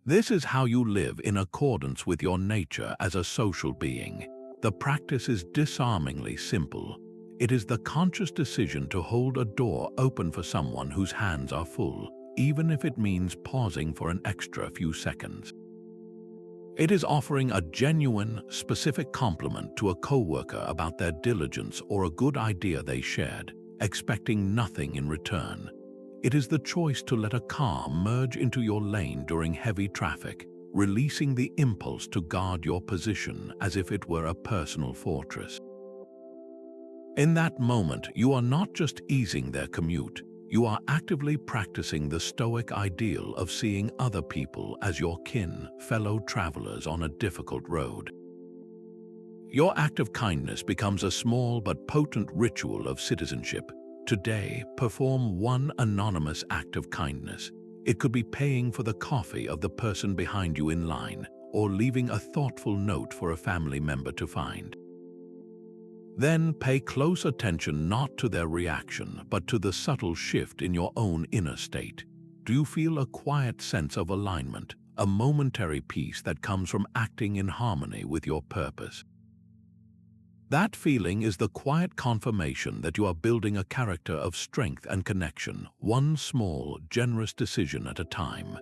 This is how you live in accordance with your nature as a social being. The practice is disarmingly simple. It is the conscious decision to hold a door open for someone whose hands are full, even if it means pausing for an extra few seconds. It is offering a genuine, specific compliment to a coworker about their diligence or a good idea they shared, expecting nothing in return. It is the choice to let a car merge into your lane during heavy traffic, releasing the impulse to guard your position as if it were a personal fortress. In that moment, you are not just easing their commute, you are actively practicing the Stoic ideal of seeing other people as your kin, fellow travelers on a difficult road. Your act of kindness becomes a small but potent ritual of citizenship. Today, perform one anonymous act of kindness. It could be paying for the coffee of the person behind you in line, or leaving a thoughtful note for a family member to find. Then pay close attention not to their reaction, but to the subtle shift in your own inner state. Do you feel a quiet sense of alignment, a momentary peace that comes from acting in harmony with your purpose? That feeling is the quiet confirmation that you are building a character of strength and connection, one small, generous decision at a time.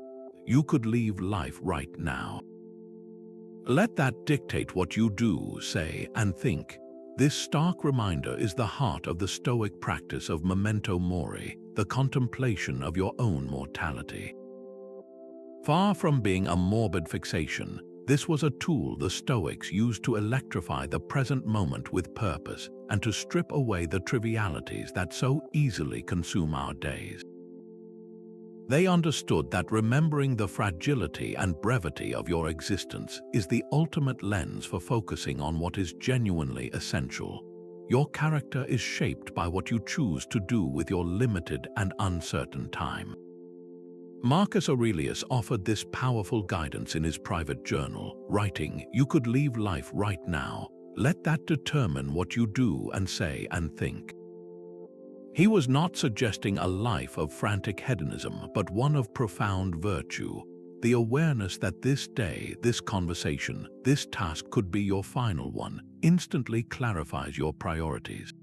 You could leave life right now. Let that dictate what you do, say, and think. This stark reminder is the heart of the Stoic practice of memento mori, the contemplation of your own mortality. Far from being a morbid fixation, this was a tool the Stoics used to electrify the present moment with purpose and to strip away the trivialities that so easily consume our days. They understood that remembering the fragility and brevity of your existence is the ultimate lens for focusing on what is genuinely essential. Your character is shaped by what you choose to do with your limited and uncertain time. Marcus Aurelius offered this powerful guidance in his private journal, writing, "You could leave life right now. Let that determine what you do and say and think." He was not suggesting a life of frantic hedonism, but one of profound virtue, the awareness that this day, this conversation, this task could be your final one, instantly clarifies your priorities.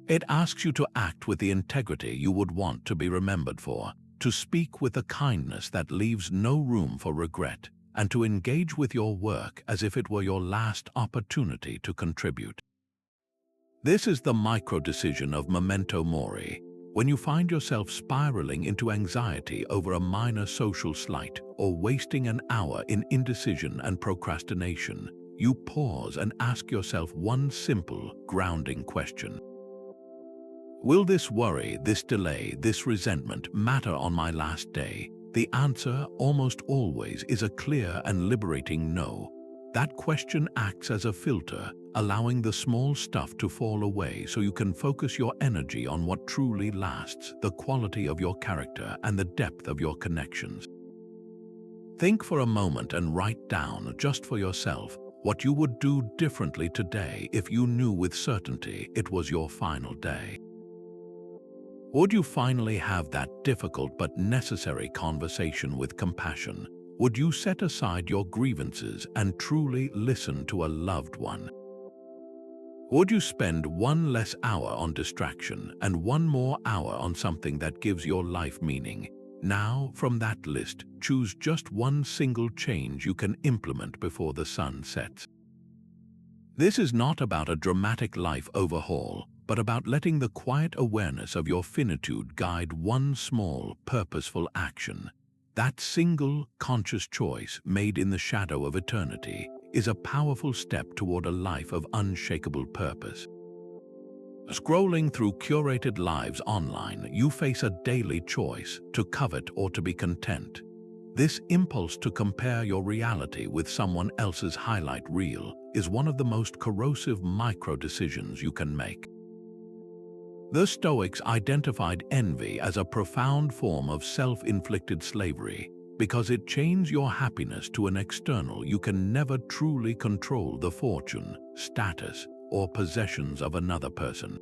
It asks you to act with the integrity you would want to be remembered for, to speak with a kindness that leaves no room for regret, and to engage with your work as if it were your last opportunity to contribute. This is the micro-decision of memento mori. When you find yourself spiraling into anxiety over a minor social slight or wasting an hour in indecision and procrastination, you pause and ask yourself one simple, grounding question. Will this worry, this delay, this resentment matter on my last day? The answer, almost always, is a clear and liberating no. That question acts as a filter, allowing the small stuff to fall away so you can focus your energy on what truly lasts, the quality of your character and the depth of your connections. Think for a moment and write down, just for yourself, what you would do differently today if you knew with certainty it was your final day. Would you finally have that difficult but necessary conversation with compassion? Would you set aside your grievances and truly listen to a loved one? Would you spend one less hour on distraction and one more hour on something that gives your life meaning? Now, from that list, choose just one single change you can implement before the sun sets. This is not about a dramatic life overhaul, but about letting the quiet awareness of your finitude guide one small, purposeful action. That single, conscious choice made in the shadow of eternity is a powerful step toward a life of unshakable purpose. Scrolling through curated lives online, you face a daily choice to covet or to be content. This impulse to compare your reality with someone else's highlight reel is one of the most corrosive micro-decisions you can make. The Stoics identified envy as a profound form of self-inflicted slavery because it chains your happiness to an external you can never truly control: the fortune, status, or possessions of another person.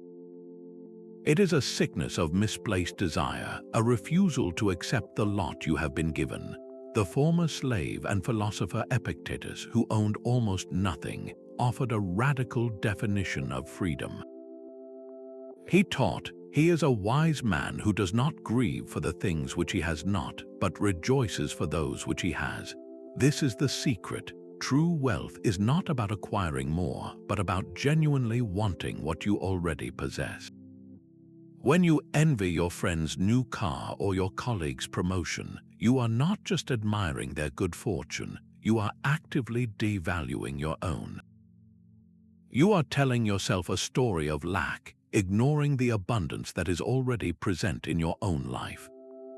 It is a sickness of misplaced desire, a refusal to accept the lot you have been given. The former slave and philosopher Epictetus, who owned almost nothing, offered a radical definition of freedom. He taught, "He is a wise man who does not grieve for the things which he has not, but rejoices for those which he has." This is the secret. True wealth is not about acquiring more, but about genuinely wanting what you already possess. When you envy your friend's new car or your colleague's promotion, you are not just admiring their good fortune, you are actively devaluing your own. You are telling yourself a story of lack, ignoring the abundance that is already present in your own life.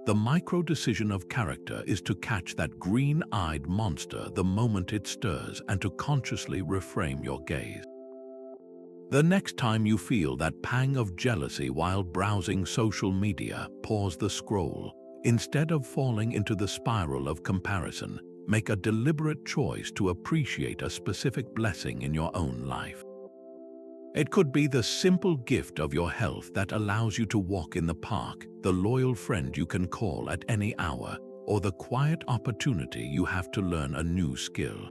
The micro-decision of character is to catch that green-eyed monster the moment it stirs and to consciously reframe your gaze. The next time you feel that pang of jealousy while browsing social media, pause the scroll. Instead of falling into the spiral of comparison, make a deliberate choice to appreciate a specific blessing in your own life. It could be the simple gift of your health that allows you to walk in the park, the loyal friend you can call at any hour, or the quiet opportunity you have to learn a new skill.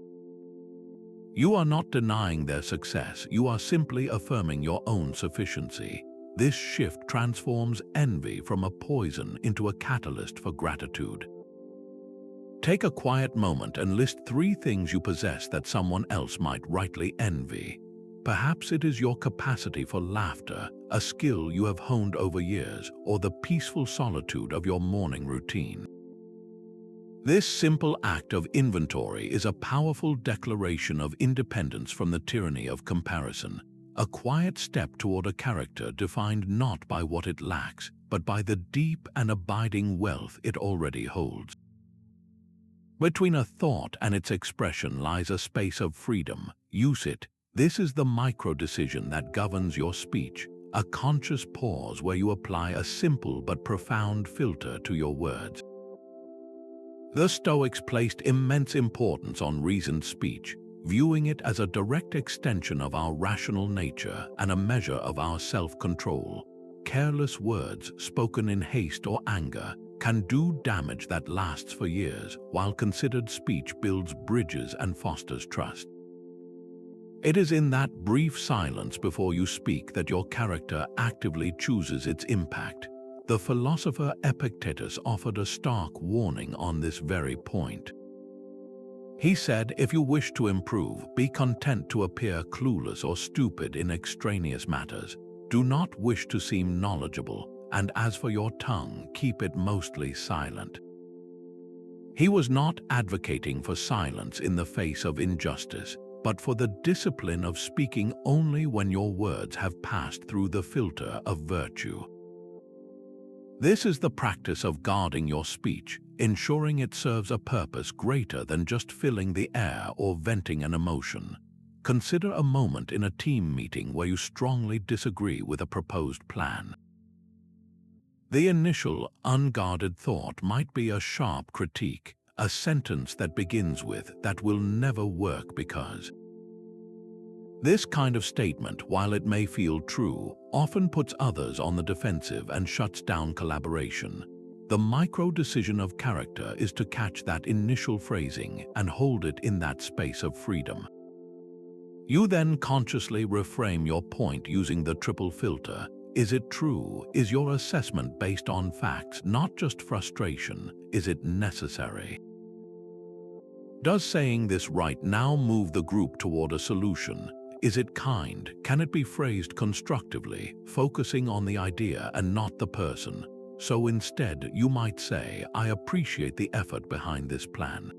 You are not denying their success, you are simply affirming your own sufficiency. This shift transforms envy from a poison into a catalyst for gratitude. Take a quiet moment and list 3 things you possess that someone else might rightly envy. Perhaps it is your capacity for laughter, a skill you have honed over years, or the peaceful solitude of your morning routine. This simple act of inventory is a powerful declaration of independence from the tyranny of comparison, a quiet step toward a character defined not by what it lacks, but by the deep and abiding wealth it already holds. Between a thought and its expression lies a space of freedom. Use it. This is the micro-decision that governs your speech, a conscious pause where you apply a simple but profound filter to your words. The Stoics placed immense importance on reasoned speech, viewing it as a direct extension of our rational nature and a measure of our self-control. Careless words spoken in haste or anger can do damage that lasts for years, while considered speech builds bridges and fosters trust. It is in that brief silence before you speak that your character actively chooses its impact. The philosopher Epictetus offered a stark warning on this very point. He said, if you wish to improve, be content to appear clueless or stupid in extraneous matters. Do not wish to seem knowledgeable, and as for your tongue, keep it mostly silent. He was not advocating for silence in the face of injustice, but for the discipline of speaking only when your words have passed through the filter of virtue. This is the practice of guarding your speech, ensuring it serves a purpose greater than just filling the air or venting an emotion. Consider a moment in a team meeting where you strongly disagree with a proposed plan. The initial, unguarded thought might be a sharp critique, a sentence that begins with, "That will never work because." This kind of statement, while it may feel true, often puts others on the defensive and shuts down collaboration. The micro-decision of character is to catch that initial phrasing and hold it in that space of freedom. You then consciously reframe your point using the triple filter. Is it true? Is your assessment based on facts, not just frustration? Is it necessary? Does saying this right now move the group toward a solution? Is it kind? Can it be phrased constructively, focusing on the idea and not the person? So instead, you might say, I appreciate the effort behind this plan.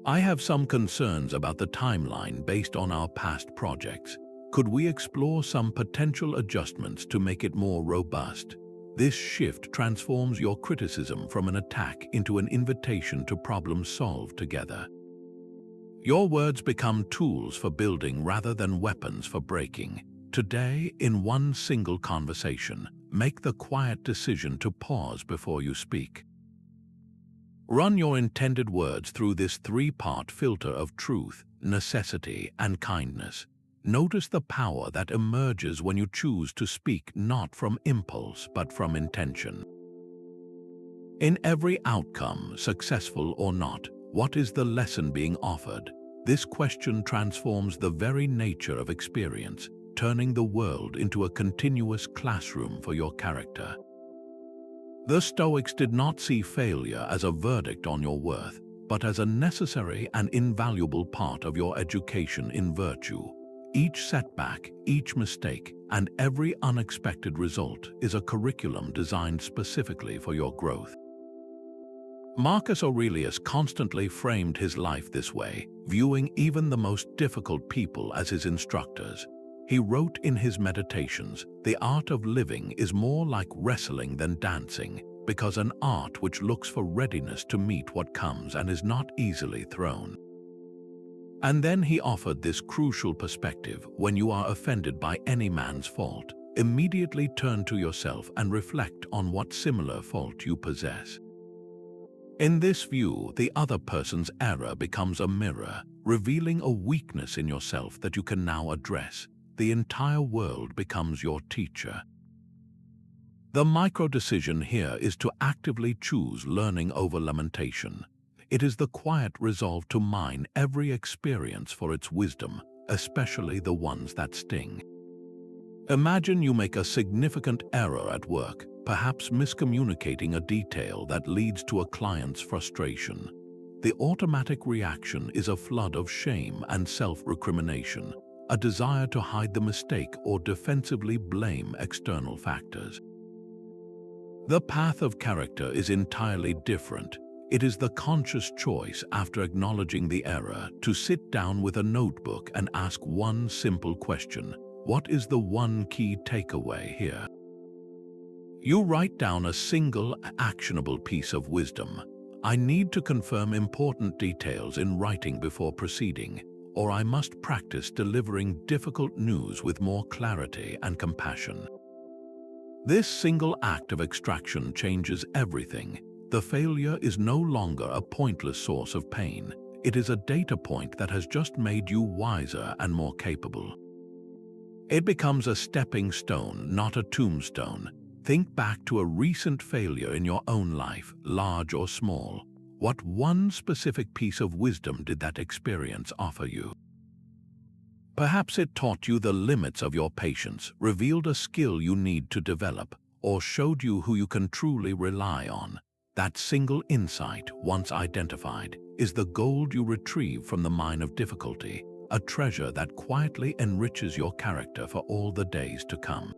I have some concerns about the timeline based on our past projects. Could we explore some potential adjustments to make it more robust? This shift transforms your criticism from an attack into an invitation to problem solve together. Your words become tools for building rather than weapons for breaking. Today, in one single conversation, make the quiet decision to pause before you speak. Run your intended words through this 3-part filter of truth, necessity, and kindness. Notice the power that emerges when you choose to speak not from impulse but from intention. In every outcome, successful or not, what is the lesson being offered? This question transforms the very nature of experience, turning the world into a continuous classroom for your character. The Stoics did not see failure as a verdict on your worth, but as a necessary and invaluable part of your education in virtue. Each setback, each mistake, and every unexpected result is a curriculum designed specifically for your growth. Marcus Aurelius constantly framed his life this way, viewing even the most difficult people as his instructors. He wrote in his Meditations, "The art of living is more like wrestling than dancing, because an art which looks for readiness to meet what comes and is not easily thrown." And then he offered this crucial perspective: when you are offended by any man's fault, immediately turn to yourself and reflect on what similar fault you possess. In this view, the other person's error becomes a mirror, revealing a weakness in yourself that you can now address. The entire world becomes your teacher. The micro-decision here is to actively choose learning over lamentation. It is the quiet resolve to mine every experience for its wisdom, especially the ones that sting. Imagine you make a significant error at work, perhaps miscommunicating a detail that leads to a client's frustration. The automatic reaction is a flood of shame and self-recrimination, a desire to hide the mistake or defensively blame external factors. The path of character is entirely different. It is the conscious choice, after acknowledging the error, to sit down with a notebook and ask one simple question: what is the one key takeaway here? You write down a single, actionable piece of wisdom. I need to confirm important details in writing before proceeding, or I must practice delivering difficult news with more clarity and compassion. This single act of extraction changes everything. The failure is no longer a pointless source of pain. It is a data point that has just made you wiser and more capable. It becomes a stepping stone, not a tombstone. Think back to a recent failure in your own life, large or small. What one specific piece of wisdom did that experience offer you? Perhaps it taught you the limits of your patience, revealed a skill you need to develop, or showed you who you can truly rely on. That single insight, once identified, is the gold you retrieve from the mine of difficulty, a treasure that quietly enriches your character for all the days to come.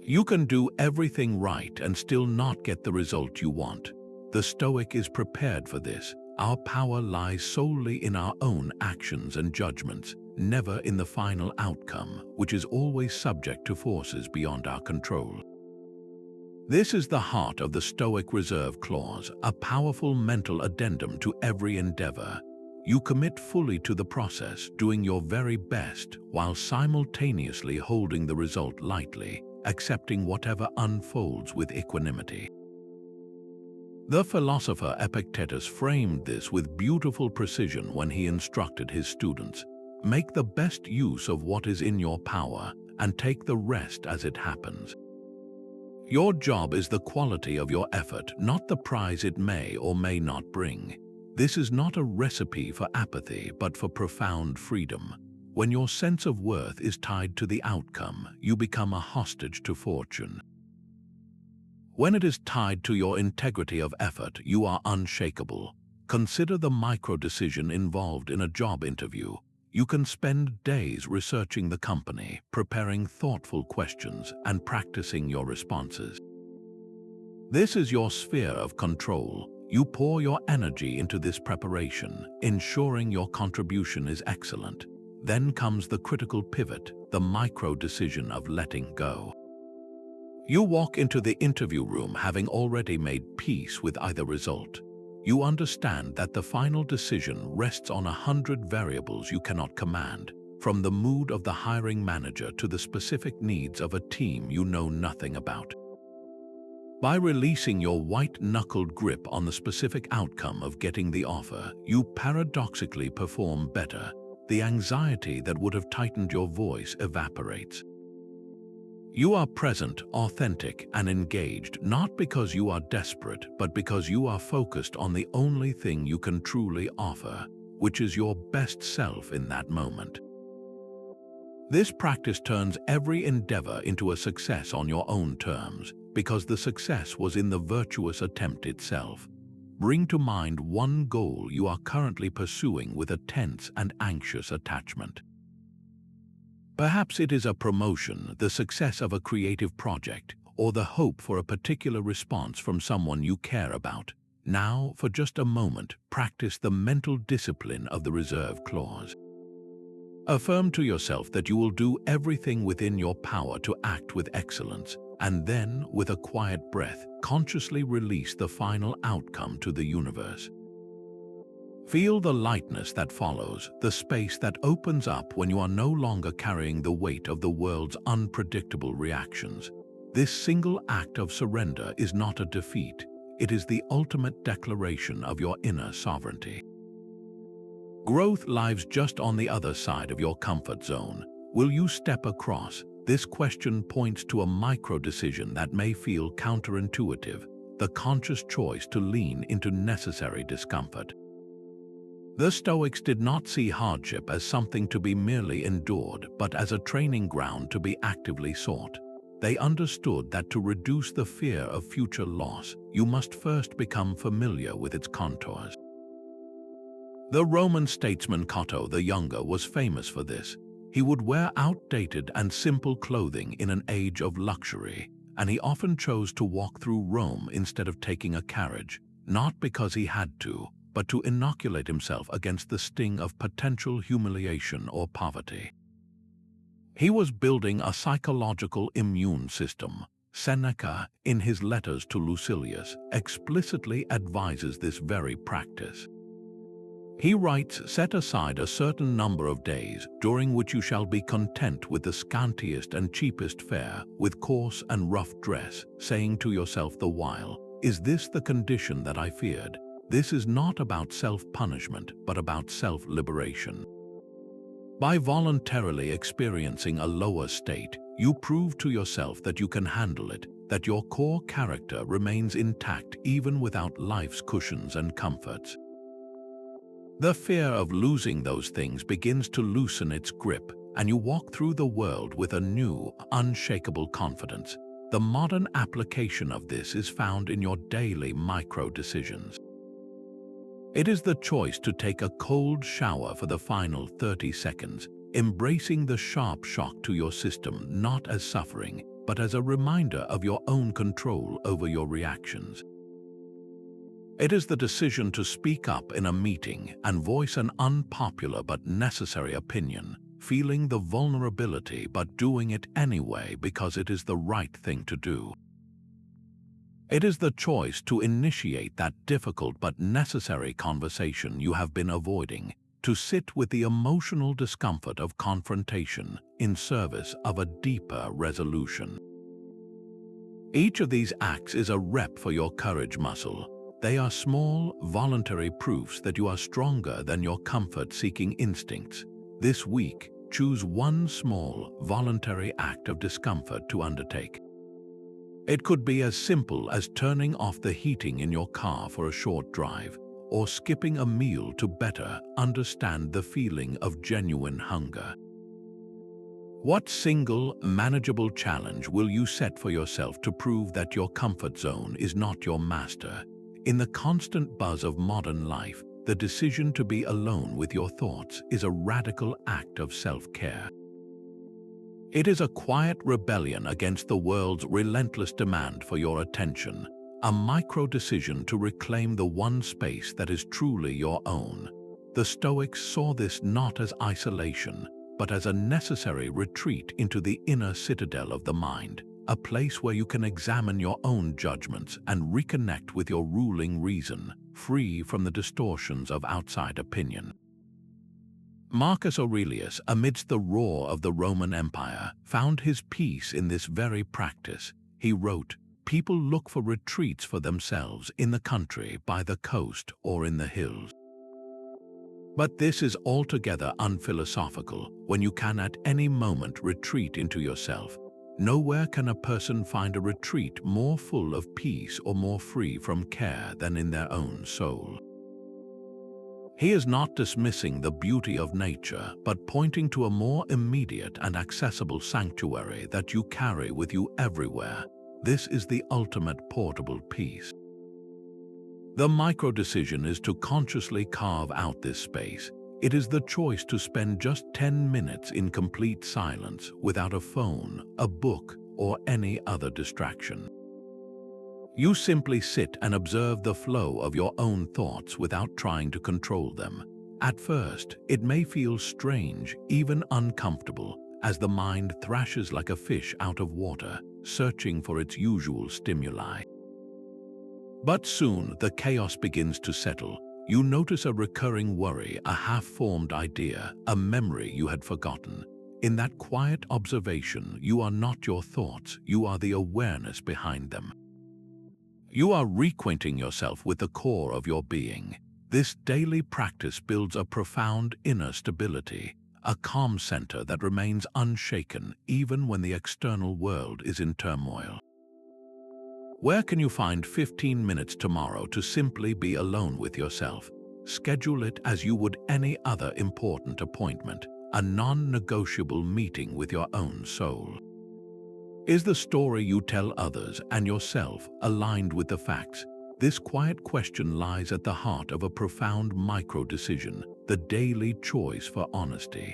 You can do everything right and still not get the result you want. The Stoic is prepared for this. Our power lies solely in our own actions and judgments, never in the final outcome, which is always subject to forces beyond our control. This is the heart of the Stoic reserve clause, a powerful mental addendum to every endeavor. You commit fully to the process, doing your very best, while simultaneously holding the result lightly, accepting whatever unfolds with equanimity. The philosopher Epictetus framed this with beautiful precision when he instructed his students: make the best use of what is in your power, and take the rest as it happens. Your job is the quality of your effort, not the prize it may or may not bring. This is not a recipe for apathy, but for profound freedom. When your sense of worth is tied to the outcome, you become a hostage to fortune. When it is tied to your integrity of effort, you are unshakable. Consider the micro-decision involved in a job interview. You can spend days researching the company, preparing thoughtful questions, and practicing your responses. This is your sphere of control. You pour your energy into this preparation, ensuring your contribution is excellent. Then comes the critical pivot, the micro-decision of letting go. You walk into the interview room having already made peace with either result. You understand that the final decision rests on 100 variables you cannot command, from the mood of the hiring manager to the specific needs of a team you know nothing about. By releasing your white-knuckled grip on the specific outcome of getting the offer, you paradoxically perform better. The anxiety that would have tightened your voice evaporates. You are present, authentic, and engaged, not because you are desperate, but because you are focused on the only thing you can truly offer, which is your best self in that moment. This practice turns every endeavor into a success on your own terms, because the success was in the virtuous attempt itself. Bring to mind one goal you are currently pursuing with a tense and anxious attachment. Perhaps it is a promotion, the success of a creative project, or the hope for a particular response from someone you care about. Now, for just a moment, practice the mental discipline of the reserve clause. Affirm to yourself that you will do everything within your power to act with excellence, and then, with a quiet breath, consciously release the final outcome to the universe. Feel the lightness that follows, the space that opens up when you are no longer carrying the weight of the world's unpredictable reactions. This single act of surrender is not a defeat. It is the ultimate declaration of your inner sovereignty. Growth lies just on the other side of your comfort zone. Will you step across? This question points to a micro-decision that may feel counterintuitive, the conscious choice to lean into necessary discomfort. The Stoics did not see hardship as something to be merely endured, but as a training ground to be actively sought. They understood that to reduce the fear of future loss, you must first become familiar with its contours. The Roman statesman Cato the Younger was famous for this. He would wear outdated and simple clothing in an age of luxury, and he often chose to walk through Rome instead of taking a carriage, not because he had to, but to inoculate himself against the sting of potential humiliation or poverty. He was building a psychological immune system. Seneca, in his letters to Lucilius, explicitly advises this very practice. He writes, "Set aside a certain number of days, during which you shall be content with the scantiest and cheapest fare, with coarse and rough dress, saying to yourself the while, 'Is this the condition that I feared?' This is not about self-punishment, but about self-liberation. By voluntarily experiencing a lower state, you prove to yourself that you can handle it, that your core character remains intact even without life's cushions and comforts. The fear of losing those things begins to loosen its grip, and you walk through the world with a new, unshakable confidence. The modern application of this is found in your daily micro-decisions. It is the choice to take a cold shower for the final 30 seconds, embracing the sharp shock to your system not as suffering, but as a reminder of your own control over your reactions. It is the decision to speak up in a meeting and voice an unpopular but necessary opinion, feeling the vulnerability but doing it anyway because it is the right thing to do. It is the choice to initiate that difficult but necessary conversation you have been avoiding, to sit with the emotional discomfort of confrontation in service of a deeper resolution. Each of these acts is a rep for your courage muscle. They are small, voluntary proofs that you are stronger than your comfort-seeking instincts. This week, choose one small, voluntary act of discomfort to undertake. It could be as simple as turning off the heating in your car for a short drive, or skipping a meal to better understand the feeling of genuine hunger. What single, manageable challenge will you set for yourself to prove that your comfort zone is not your master? In the constant buzz of modern life, the decision to be alone with your thoughts is a radical act of self-care. It is a quiet rebellion against the world's relentless demand for your attention, a micro-decision to reclaim the one space that is truly your own. The Stoics saw this not as isolation, but as a necessary retreat into the inner citadel of the mind, a place where you can examine your own judgments and reconnect with your ruling reason, free from the distortions of outside opinion. Marcus Aurelius, amidst the roar of the Roman Empire, found his peace in this very practice. He wrote, "People look for retreats for themselves in the country, by the coast, or in the hills. But this is altogether unphilosophical, when you can at any moment retreat into yourself. Nowhere can a person find a retreat more full of peace or more free from care than in their own soul." He is not dismissing the beauty of nature, but pointing to a more immediate and accessible sanctuary that you carry with you everywhere. This is the ultimate portable peace. The micro-decision is to consciously carve out this space. It is the choice to spend just 10 minutes in complete silence without a phone, a book, or any other distraction. You simply sit and observe the flow of your own thoughts without trying to control them. At first, it may feel strange, even uncomfortable, as the mind thrashes like a fish out of water, searching for its usual stimuli. But soon, the chaos begins to settle. You notice a recurring worry, a half-formed idea, a memory you had forgotten. In that quiet observation, you are not your thoughts, you are the awareness behind them. You are reacquainting yourself with the core of your being. This daily practice builds a profound inner stability, a calm center that remains unshaken even when the external world is in turmoil. Where can you find 15 minutes tomorrow to simply be alone with yourself? Schedule it as you would any other important appointment, a non-negotiable meeting with your own soul. Is the story you tell others and yourself aligned with the facts? This quiet question lies at the heart of a profound micro-decision, the daily choice for honesty.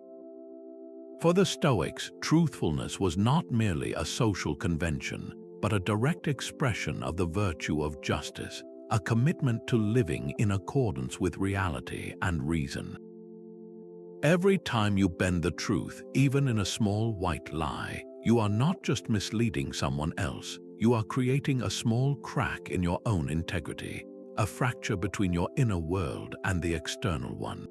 For the Stoics, truthfulness was not merely a social convention, but a direct expression of the virtue of justice, a commitment to living in accordance with reality and reason. Every time you bend the truth, even in a small white lie, you are not just misleading someone else, you are creating a small crack in your own integrity, a fracture between your inner world and the external one.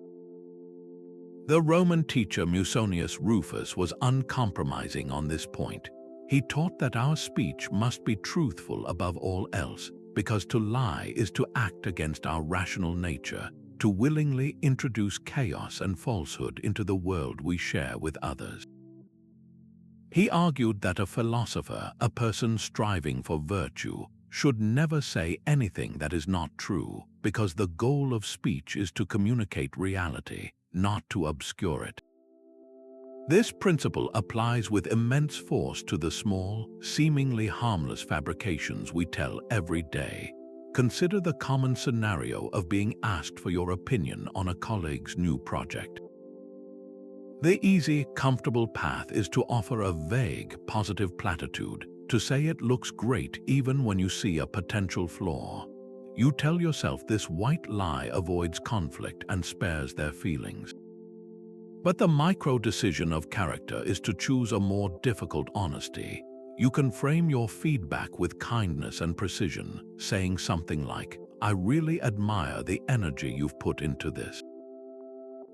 The Roman teacher Musonius Rufus was uncompromising on this point. He taught that our speech must be truthful above all else, because to lie is to act against our rational nature, to willingly introduce chaos and falsehood into the world we share with others. He argued that a philosopher, a person striving for virtue, should never say anything that is not true, because the goal of speech is to communicate reality, not to obscure it. This principle applies with immense force to the small, seemingly harmless fabrications we tell every day. Consider the common scenario of being asked for your opinion on a colleague's new project. The easy, comfortable path is to offer a vague, positive platitude, to say it looks great even when you see a potential flaw. You tell yourself this white lie avoids conflict and spares their feelings. But the micro-decision of character is to choose a more difficult honesty. You can frame your feedback with kindness and precision, saying something like, "I really admire the energy you've put into this.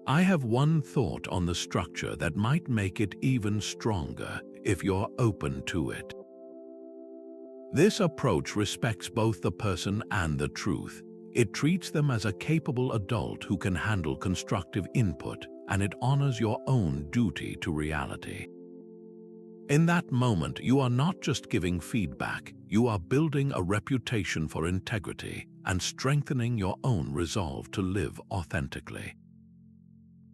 I have one thought on the structure that might make it even stronger if you're open to it." This approach respects both the person and the truth. It treats them as a capable adult who can handle constructive input, and it honors your own duty to reality. In that moment, you are not just giving feedback, you are building a reputation for integrity and strengthening your own resolve to live authentically.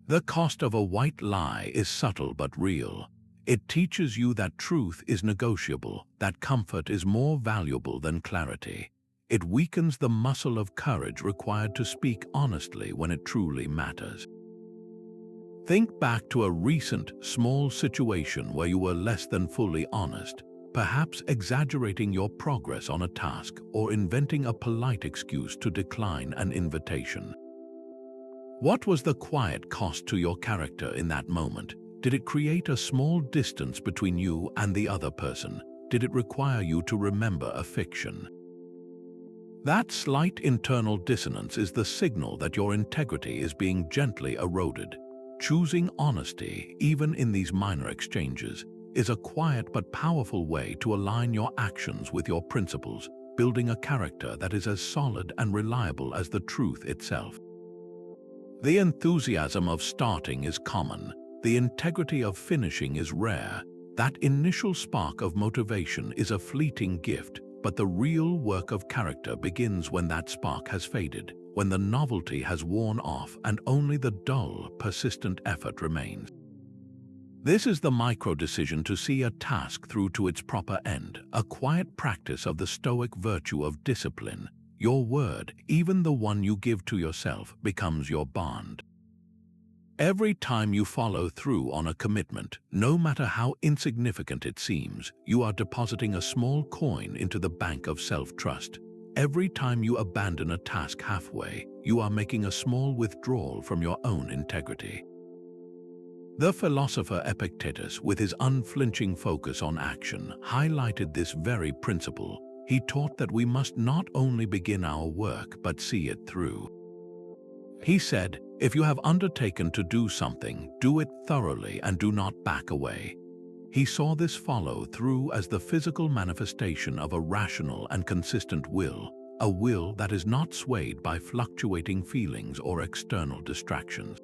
The cost of a white lie is subtle but real. It teaches you that truth is negotiable, that comfort is more valuable than clarity. It weakens the muscle of courage required to speak honestly when it truly matters. Think back to a recent, small situation where you were less than fully honest, perhaps exaggerating your progress on a task or inventing a polite excuse to decline an invitation. What was the quiet cost to your character in that moment? Did it create a small distance between you and the other person? Did it require you to remember a fiction? That slight internal dissonance is the signal that your integrity is being gently eroded. Choosing honesty, even in these minor exchanges, is a quiet but powerful way to align your actions with your principles, building a character that is as solid and reliable as the truth itself. The enthusiasm of starting is common. The integrity of finishing is rare. That initial spark of motivation is a fleeting gift, but the real work of character begins when that spark has faded, when the novelty has worn off and only the dull, persistent effort remains. This is the micro-decision to see a task through to its proper end, a quiet practice of the Stoic virtue of discipline. Your word, even the one you give to yourself, becomes your bond. Every time you follow through on a commitment, no matter how insignificant it seems, you are depositing a small coin into the bank of self-trust. Every time you abandon a task halfway, you are making a small withdrawal from your own integrity. The philosopher Epictetus, with his unflinching focus on action, highlighted this very principle. He taught that we must not only begin our work but see it through. He said, "If you have undertaken to do something, do it thoroughly and do not back away." He saw this follow through as the physical manifestation of a rational and consistent will, a will that is not swayed by fluctuating feelings or external distractions.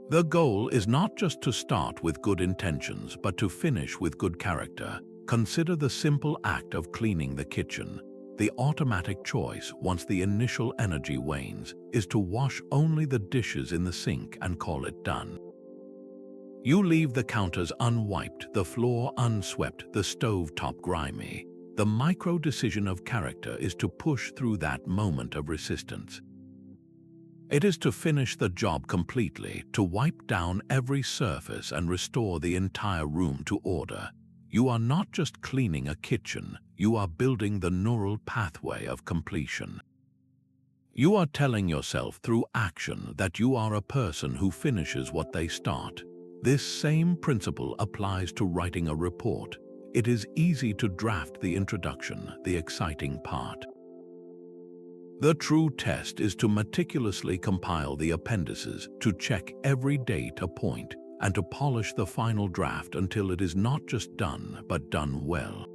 The goal is not just to start with good intentions, but to finish with good character. Consider the simple act of cleaning the kitchen. The automatic choice, once the initial energy wanes, is to wash only the dishes in the sink and call it done. You leave the counters unwiped, the floor unswept, the stove top grimy. The micro-decision of character is to push through that moment of resistance. It is to finish the job completely, to wipe down every surface and restore the entire room to order. You are not just cleaning a kitchen, you are building the neural pathway of completion. You are telling yourself through action that you are a person who finishes what they start. This same principle applies to writing a report. It is easy to draft the introduction, the exciting part. The true test is to meticulously compile the appendices, to check every data point, and to polish the final draft until it is not just done, but done well.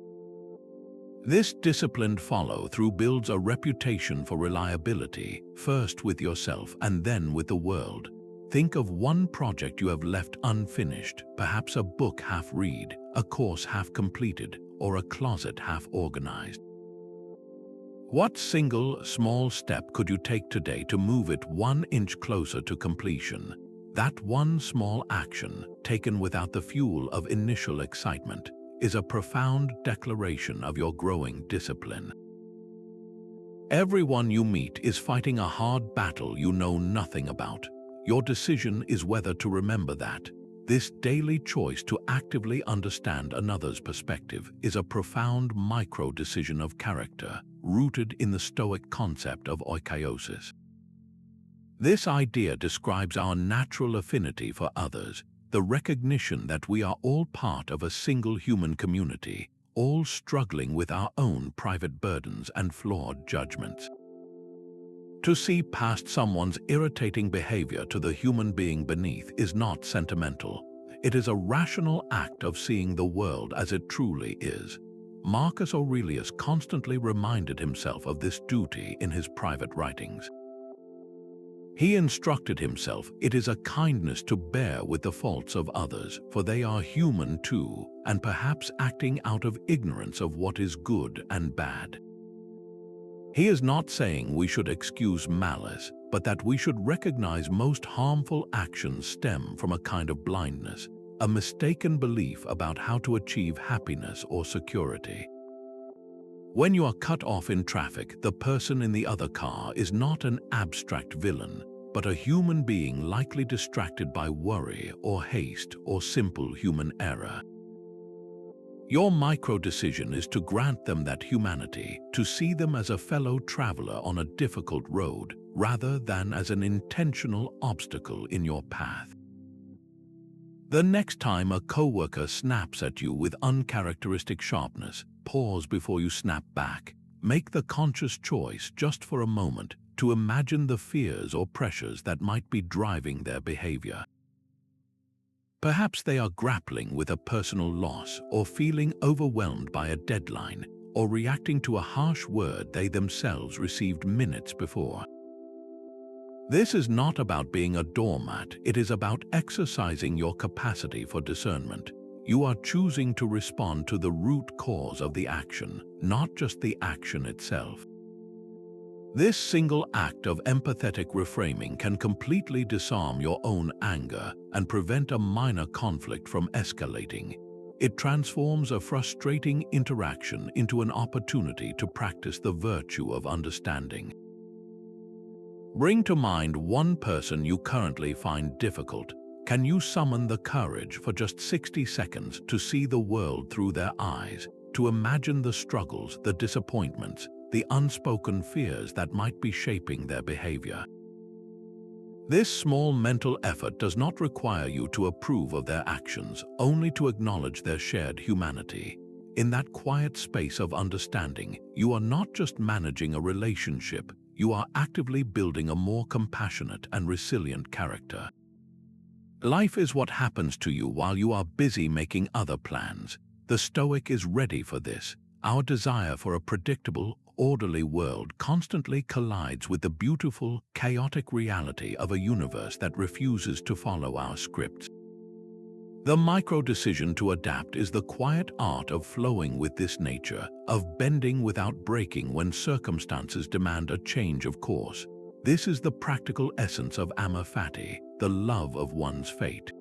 This disciplined follow-through builds a reputation for reliability, first with yourself and then with the world. Think of one project you have left unfinished, perhaps a book half read, a course half completed, or a closet half organized. What single, small step could you take today to move it 1 inch closer to completion? That one small action, taken without the fuel of initial excitement, is a profound declaration of your growing discipline. Everyone you meet is fighting a hard battle you know nothing about. Your decision is whether to remember that. This daily choice to actively understand another's perspective is a profound micro-decision of character, rooted in the Stoic concept of oikeiosis. This idea describes our natural affinity for others, the recognition that we are all part of a single human community, all struggling with our own private burdens and flawed judgments. To see past someone's irritating behavior to the human being beneath is not sentimental. It is a rational act of seeing the world as it truly is. Marcus Aurelius constantly reminded himself of this duty in his private writings. He instructed himself, it is a kindness to bear with the faults of others, for they are human too, and perhaps acting out of ignorance of what is good and bad. He is not saying we should excuse malice, but that we should recognize most harmful actions stem from a kind of blindness, a mistaken belief about how to achieve happiness or security. When you are cut off in traffic, the person in the other car is not an abstract villain, but a human being likely distracted by worry or haste or simple human error. Your micro-decision is to grant them that humanity, to see them as a fellow traveler on a difficult road, rather than as an intentional obstacle in your path. The next time a coworker snaps at you with uncharacteristic sharpness, pause before you snap back. Make the conscious choice, just for a moment, to imagine the fears or pressures that might be driving their behavior. Perhaps they are grappling with a personal loss, or feeling overwhelmed by a deadline, or reacting to a harsh word they themselves received minutes before. This is not about being a doormat, it is about exercising your capacity for discernment. You are choosing to respond to the root cause of the action, not just the action itself. This single act of empathetic reframing can completely disarm your own anger and prevent a minor conflict from escalating. It transforms a frustrating interaction into an opportunity to practice the virtue of understanding. Bring to mind one person you currently find difficult. Can you summon the courage for just 60 seconds to see the world through their eyes, to imagine the struggles, the disappointments, the unspoken fears that might be shaping their behavior? This small mental effort does not require you to approve of their actions, only to acknowledge their shared humanity. In that quiet space of understanding, you are not just managing a relationship, you are actively building a more compassionate and resilient character. Life is what happens to you while you are busy making other plans. The Stoic is ready for this. Our desire for a predictable, orderly world constantly collides with the beautiful, chaotic reality of a universe that refuses to follow our scripts. The micro-decision to adapt is the quiet art of flowing with this nature, of bending without breaking when circumstances demand a change of course. This is the practical essence of amor fati, the love of one's fate.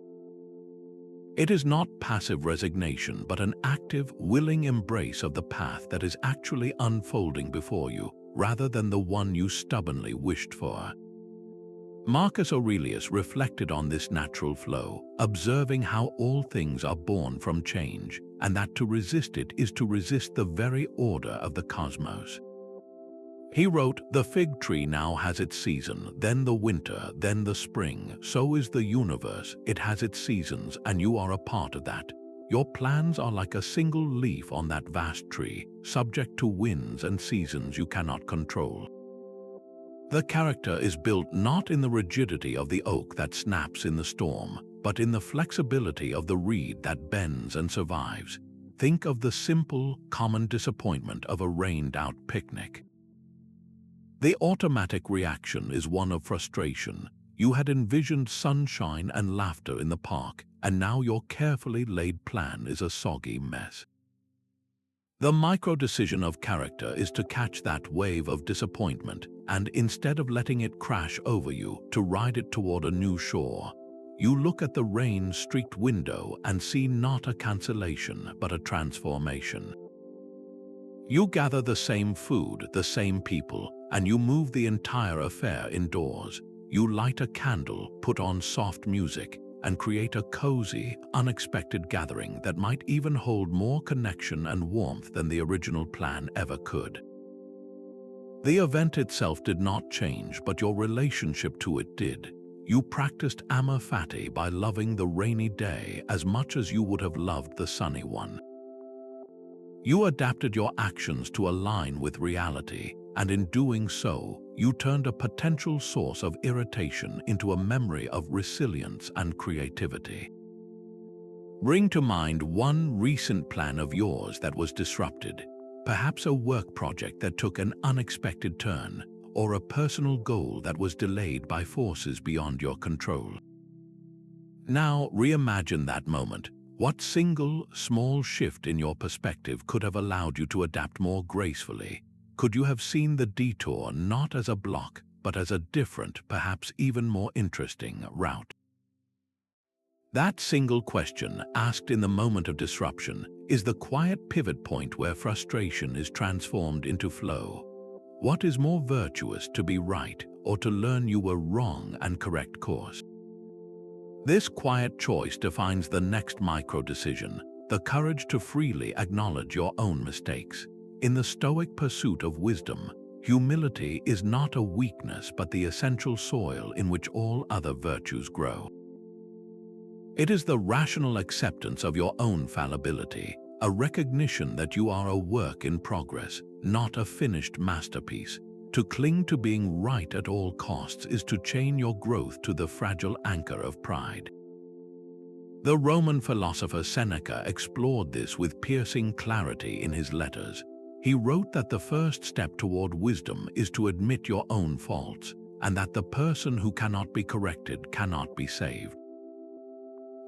It is not passive resignation, but an active, willing embrace of the path that is actually unfolding before you, rather than the one you stubbornly wished for. Marcus Aurelius reflected on this natural flow, observing how all things are born from change, and that to resist it is to resist the very order of the cosmos. He wrote, "The fig tree now has its season, then the winter, then the spring. So is the universe, it has its seasons, and you are a part of that. Your plans are like a single leaf on that vast tree, subject to winds and seasons you cannot control." The character is built not in the rigidity of the oak that snaps in the storm, but in the flexibility of the reed that bends and survives. Think of the simple, common disappointment of a rained-out picnic. The automatic reaction is one of frustration. You had envisioned sunshine and laughter in the park, and now your carefully laid plan is a soggy mess. The micro-decision of character is to catch that wave of disappointment, and instead of letting it crash over you, to ride it toward a new shore. You look at the rain-streaked window and see not a cancellation, but a transformation. You gather the same food, the same people, and you move the entire affair indoors. You light a candle, put on soft music, and create a cozy, unexpected gathering that might even hold more connection and warmth than the original plan ever could. The event itself did not change, but your relationship to it did. You practiced amor fati by loving the rainy day as much as you would have loved the sunny one. You adapted your actions to align with reality, and in doing so, you turned a potential source of irritation into a memory of resilience and creativity. Bring to mind one recent plan of yours that was disrupted, perhaps a work project that took an unexpected turn, or a personal goal that was delayed by forces beyond your control. Now reimagine that moment. What single, small shift in your perspective could have allowed you to adapt more gracefully? Could you have seen the detour not as a block, but as a different, perhaps even more interesting route? That single question, asked in the moment of disruption, is the quiet pivot point where frustration is transformed into flow. What is more virtuous, to be right, or to learn you were wrong and correct course? This quiet choice defines the next micro-decision, the courage to freely acknowledge your own mistakes. In the Stoic pursuit of wisdom, humility is not a weakness but the essential soil in which all other virtues grow. It is the rational acceptance of your own fallibility, a recognition that you are a work in progress, not a finished masterpiece. To cling to being right at all costs is to chain your growth to the fragile anchor of pride. The Roman philosopher Seneca explored this with piercing clarity in his letters. He wrote that the first step toward wisdom is to admit your own faults, and that the person who cannot be corrected cannot be saved.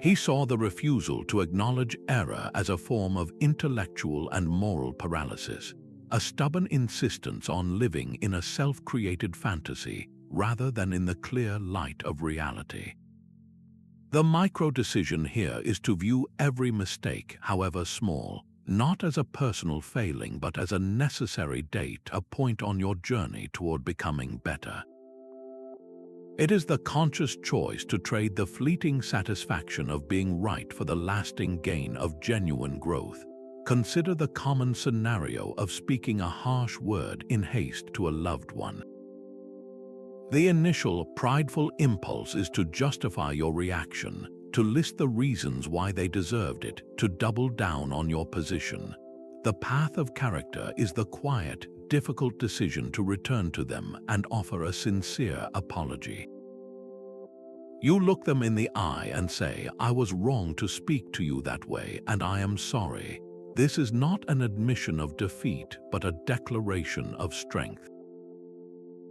He saw the refusal to acknowledge error as a form of intellectual and moral paralysis, a stubborn insistence on living in a self-created fantasy rather than in the clear light of reality. The micro-decision here is to view every mistake, however small, not as a personal failing but as a necessary date, a point on your journey toward becoming better. It is the conscious choice to trade the fleeting satisfaction of being right for the lasting gain of genuine growth. Consider the common scenario of speaking a harsh word in haste to a loved one. The initial prideful impulse is to justify your reaction, to list the reasons why they deserved it, to double down on your position. The path of character is the quiet, difficult decision to return to them and offer a sincere apology. You look them in the eye and say, "I was wrong to speak to you that way, and I am sorry." This is not an admission of defeat, but a declaration of strength.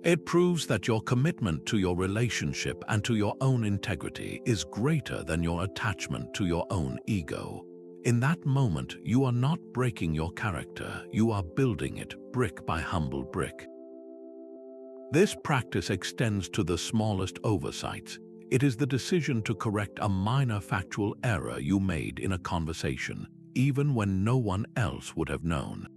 It proves that your commitment to your relationship and to your own integrity is greater than your attachment to your own ego. In that moment, you are not breaking your character, you are building it brick by humble brick. This practice extends to the smallest oversights. It is the decision to correct a minor factual error you made in a conversation, even when no one else would have known.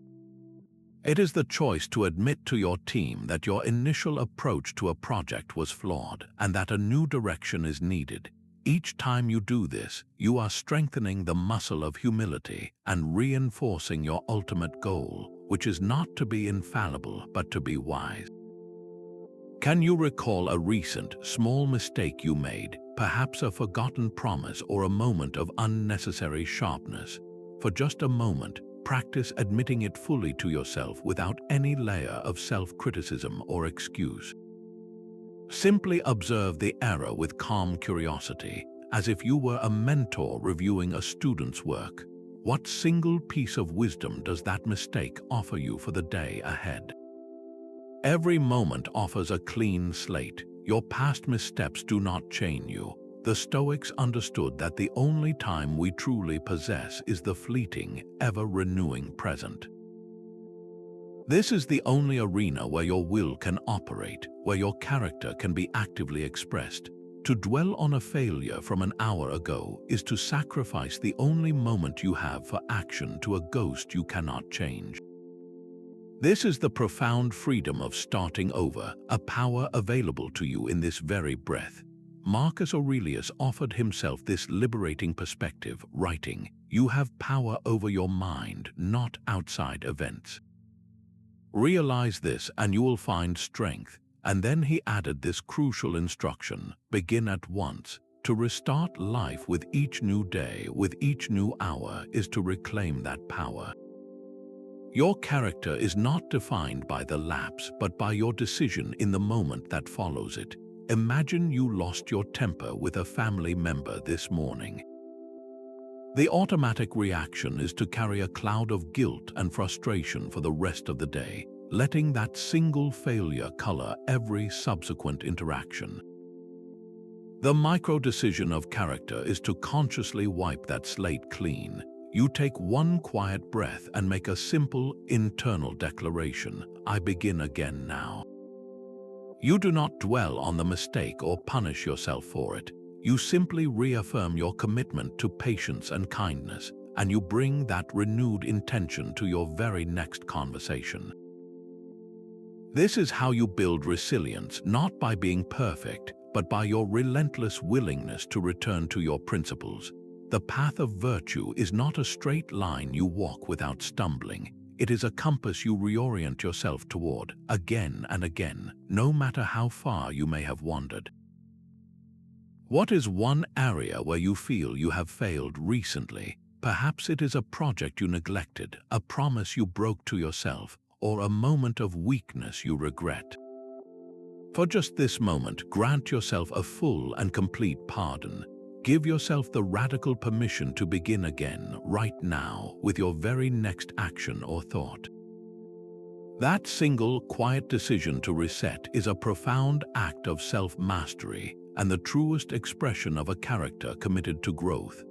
It is the choice to admit to your team that your initial approach to a project was flawed and that a new direction is needed. Each time you do this, you are strengthening the muscle of humility and reinforcing your ultimate goal, which is not to be infallible but to be wise. Can you recall a recent, small mistake you made, perhaps a forgotten promise or a moment of unnecessary sharpness? For just a moment, practice admitting it fully to yourself without any layer of self-criticism or excuse. Simply observe the error with calm curiosity, as if you were a mentor reviewing a student's work. What single piece of wisdom does that mistake offer you for the day ahead? Every moment offers a clean slate. Your past missteps do not chain you. The Stoics understood that the only time we truly possess is the fleeting, ever-renewing present. This is the only arena where your will can operate, where your character can be actively expressed. To dwell on a failure from an hour ago is to sacrifice the only moment you have for action to a ghost you cannot change. This is the profound freedom of starting over, a power available to you in this very breath. Marcus Aurelius offered himself this liberating perspective, writing, "You have power over your mind, not outside events." Realize this and you will find strength. And then he added this crucial instruction, begin at once. To restart life with each new day, with each new hour, is to reclaim that power. Your character is not defined by the lapse, but by your decision in the moment that follows it. Imagine you lost your temper with a family member this morning. The automatic reaction is to carry a cloud of guilt and frustration for the rest of the day, letting that single failure color every subsequent interaction. The micro-decision of character is to consciously wipe that slate clean. You take one quiet breath and make a simple internal declaration, "I begin again now." You do not dwell on the mistake or punish yourself for it. You simply reaffirm your commitment to patience and kindness, and you bring that renewed intention to your very next conversation. This is how you build resilience, not by being perfect, but by your relentless willingness to return to your principles. The path of virtue is not a straight line you walk without stumbling. It is a compass you reorient yourself toward, again and again, no matter how far you may have wandered. What is one area where you feel you have failed recently? Perhaps it is a project you neglected, a promise you broke to yourself, or a moment of weakness you regret. For just this moment, grant yourself a full and complete pardon. Give yourself the radical permission to begin again, right now, with your very next action or thought. That single, quiet decision to reset is a profound act of self-mastery and the truest expression of a character committed to growth.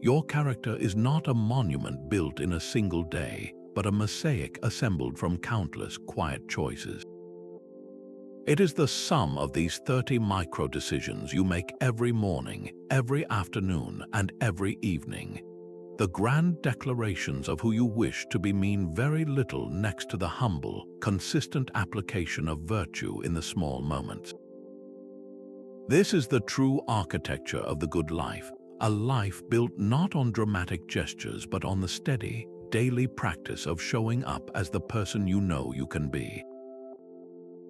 Your character is not a monument built in a single day, but a mosaic assembled from countless quiet choices. It is the sum of these 30 micro-decisions you make every morning, every afternoon, and every evening. The grand declarations of who you wish to be mean very little next to the humble, consistent application of virtue in the small moments. This is the true architecture of the good life, a life built not on dramatic gestures but on the steady, daily practice of showing up as the person you know you can be.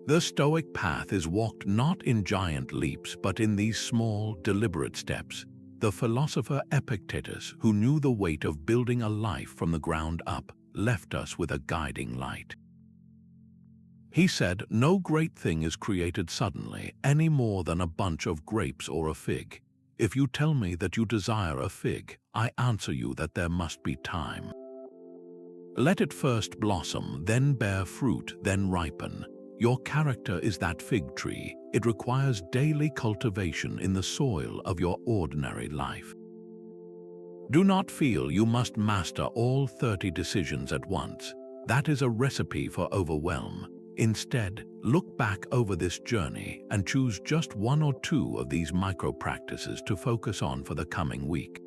The Stoic path is walked not in giant leaps but in these small, deliberate steps. The philosopher Epictetus, who knew the weight of building a life from the ground up, left us with a guiding light. He said, "No great thing is created suddenly, any more than a bunch of grapes or a fig. If you tell me that you desire a fig, I answer you that there must be time. Let it first blossom, then bear fruit, then ripen. Your character is that fig tree. It requires daily cultivation in the soil of your ordinary life. Do not feel you must master all 30 decisions at once. That is a recipe for overwhelm. Instead, look back over this journey and choose just one or two of these micro-practices to focus on for the coming week.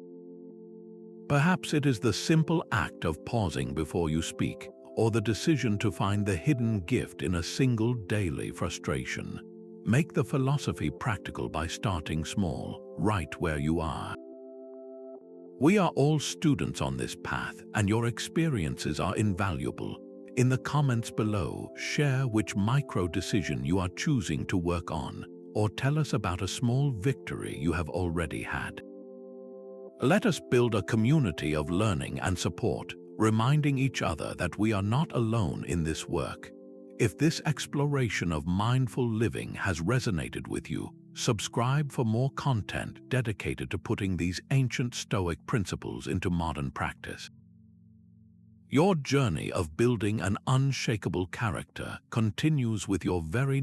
Perhaps it is the simple act of pausing before you speak, or the decision to find the hidden gift in a single daily frustration. Make the philosophy practical by starting small, right where you are. We are all students on this path, and your experiences are invaluable. In the comments below, share which micro-decision you are choosing to work on, or tell us about a small victory you have already had. Let us build a community of learning and support, reminding each other that we are not alone in this work. If this exploration of mindful living has resonated with you, subscribe for more content dedicated to putting these ancient Stoic principles into modern practice. Your journey of building an unshakable character continues with your very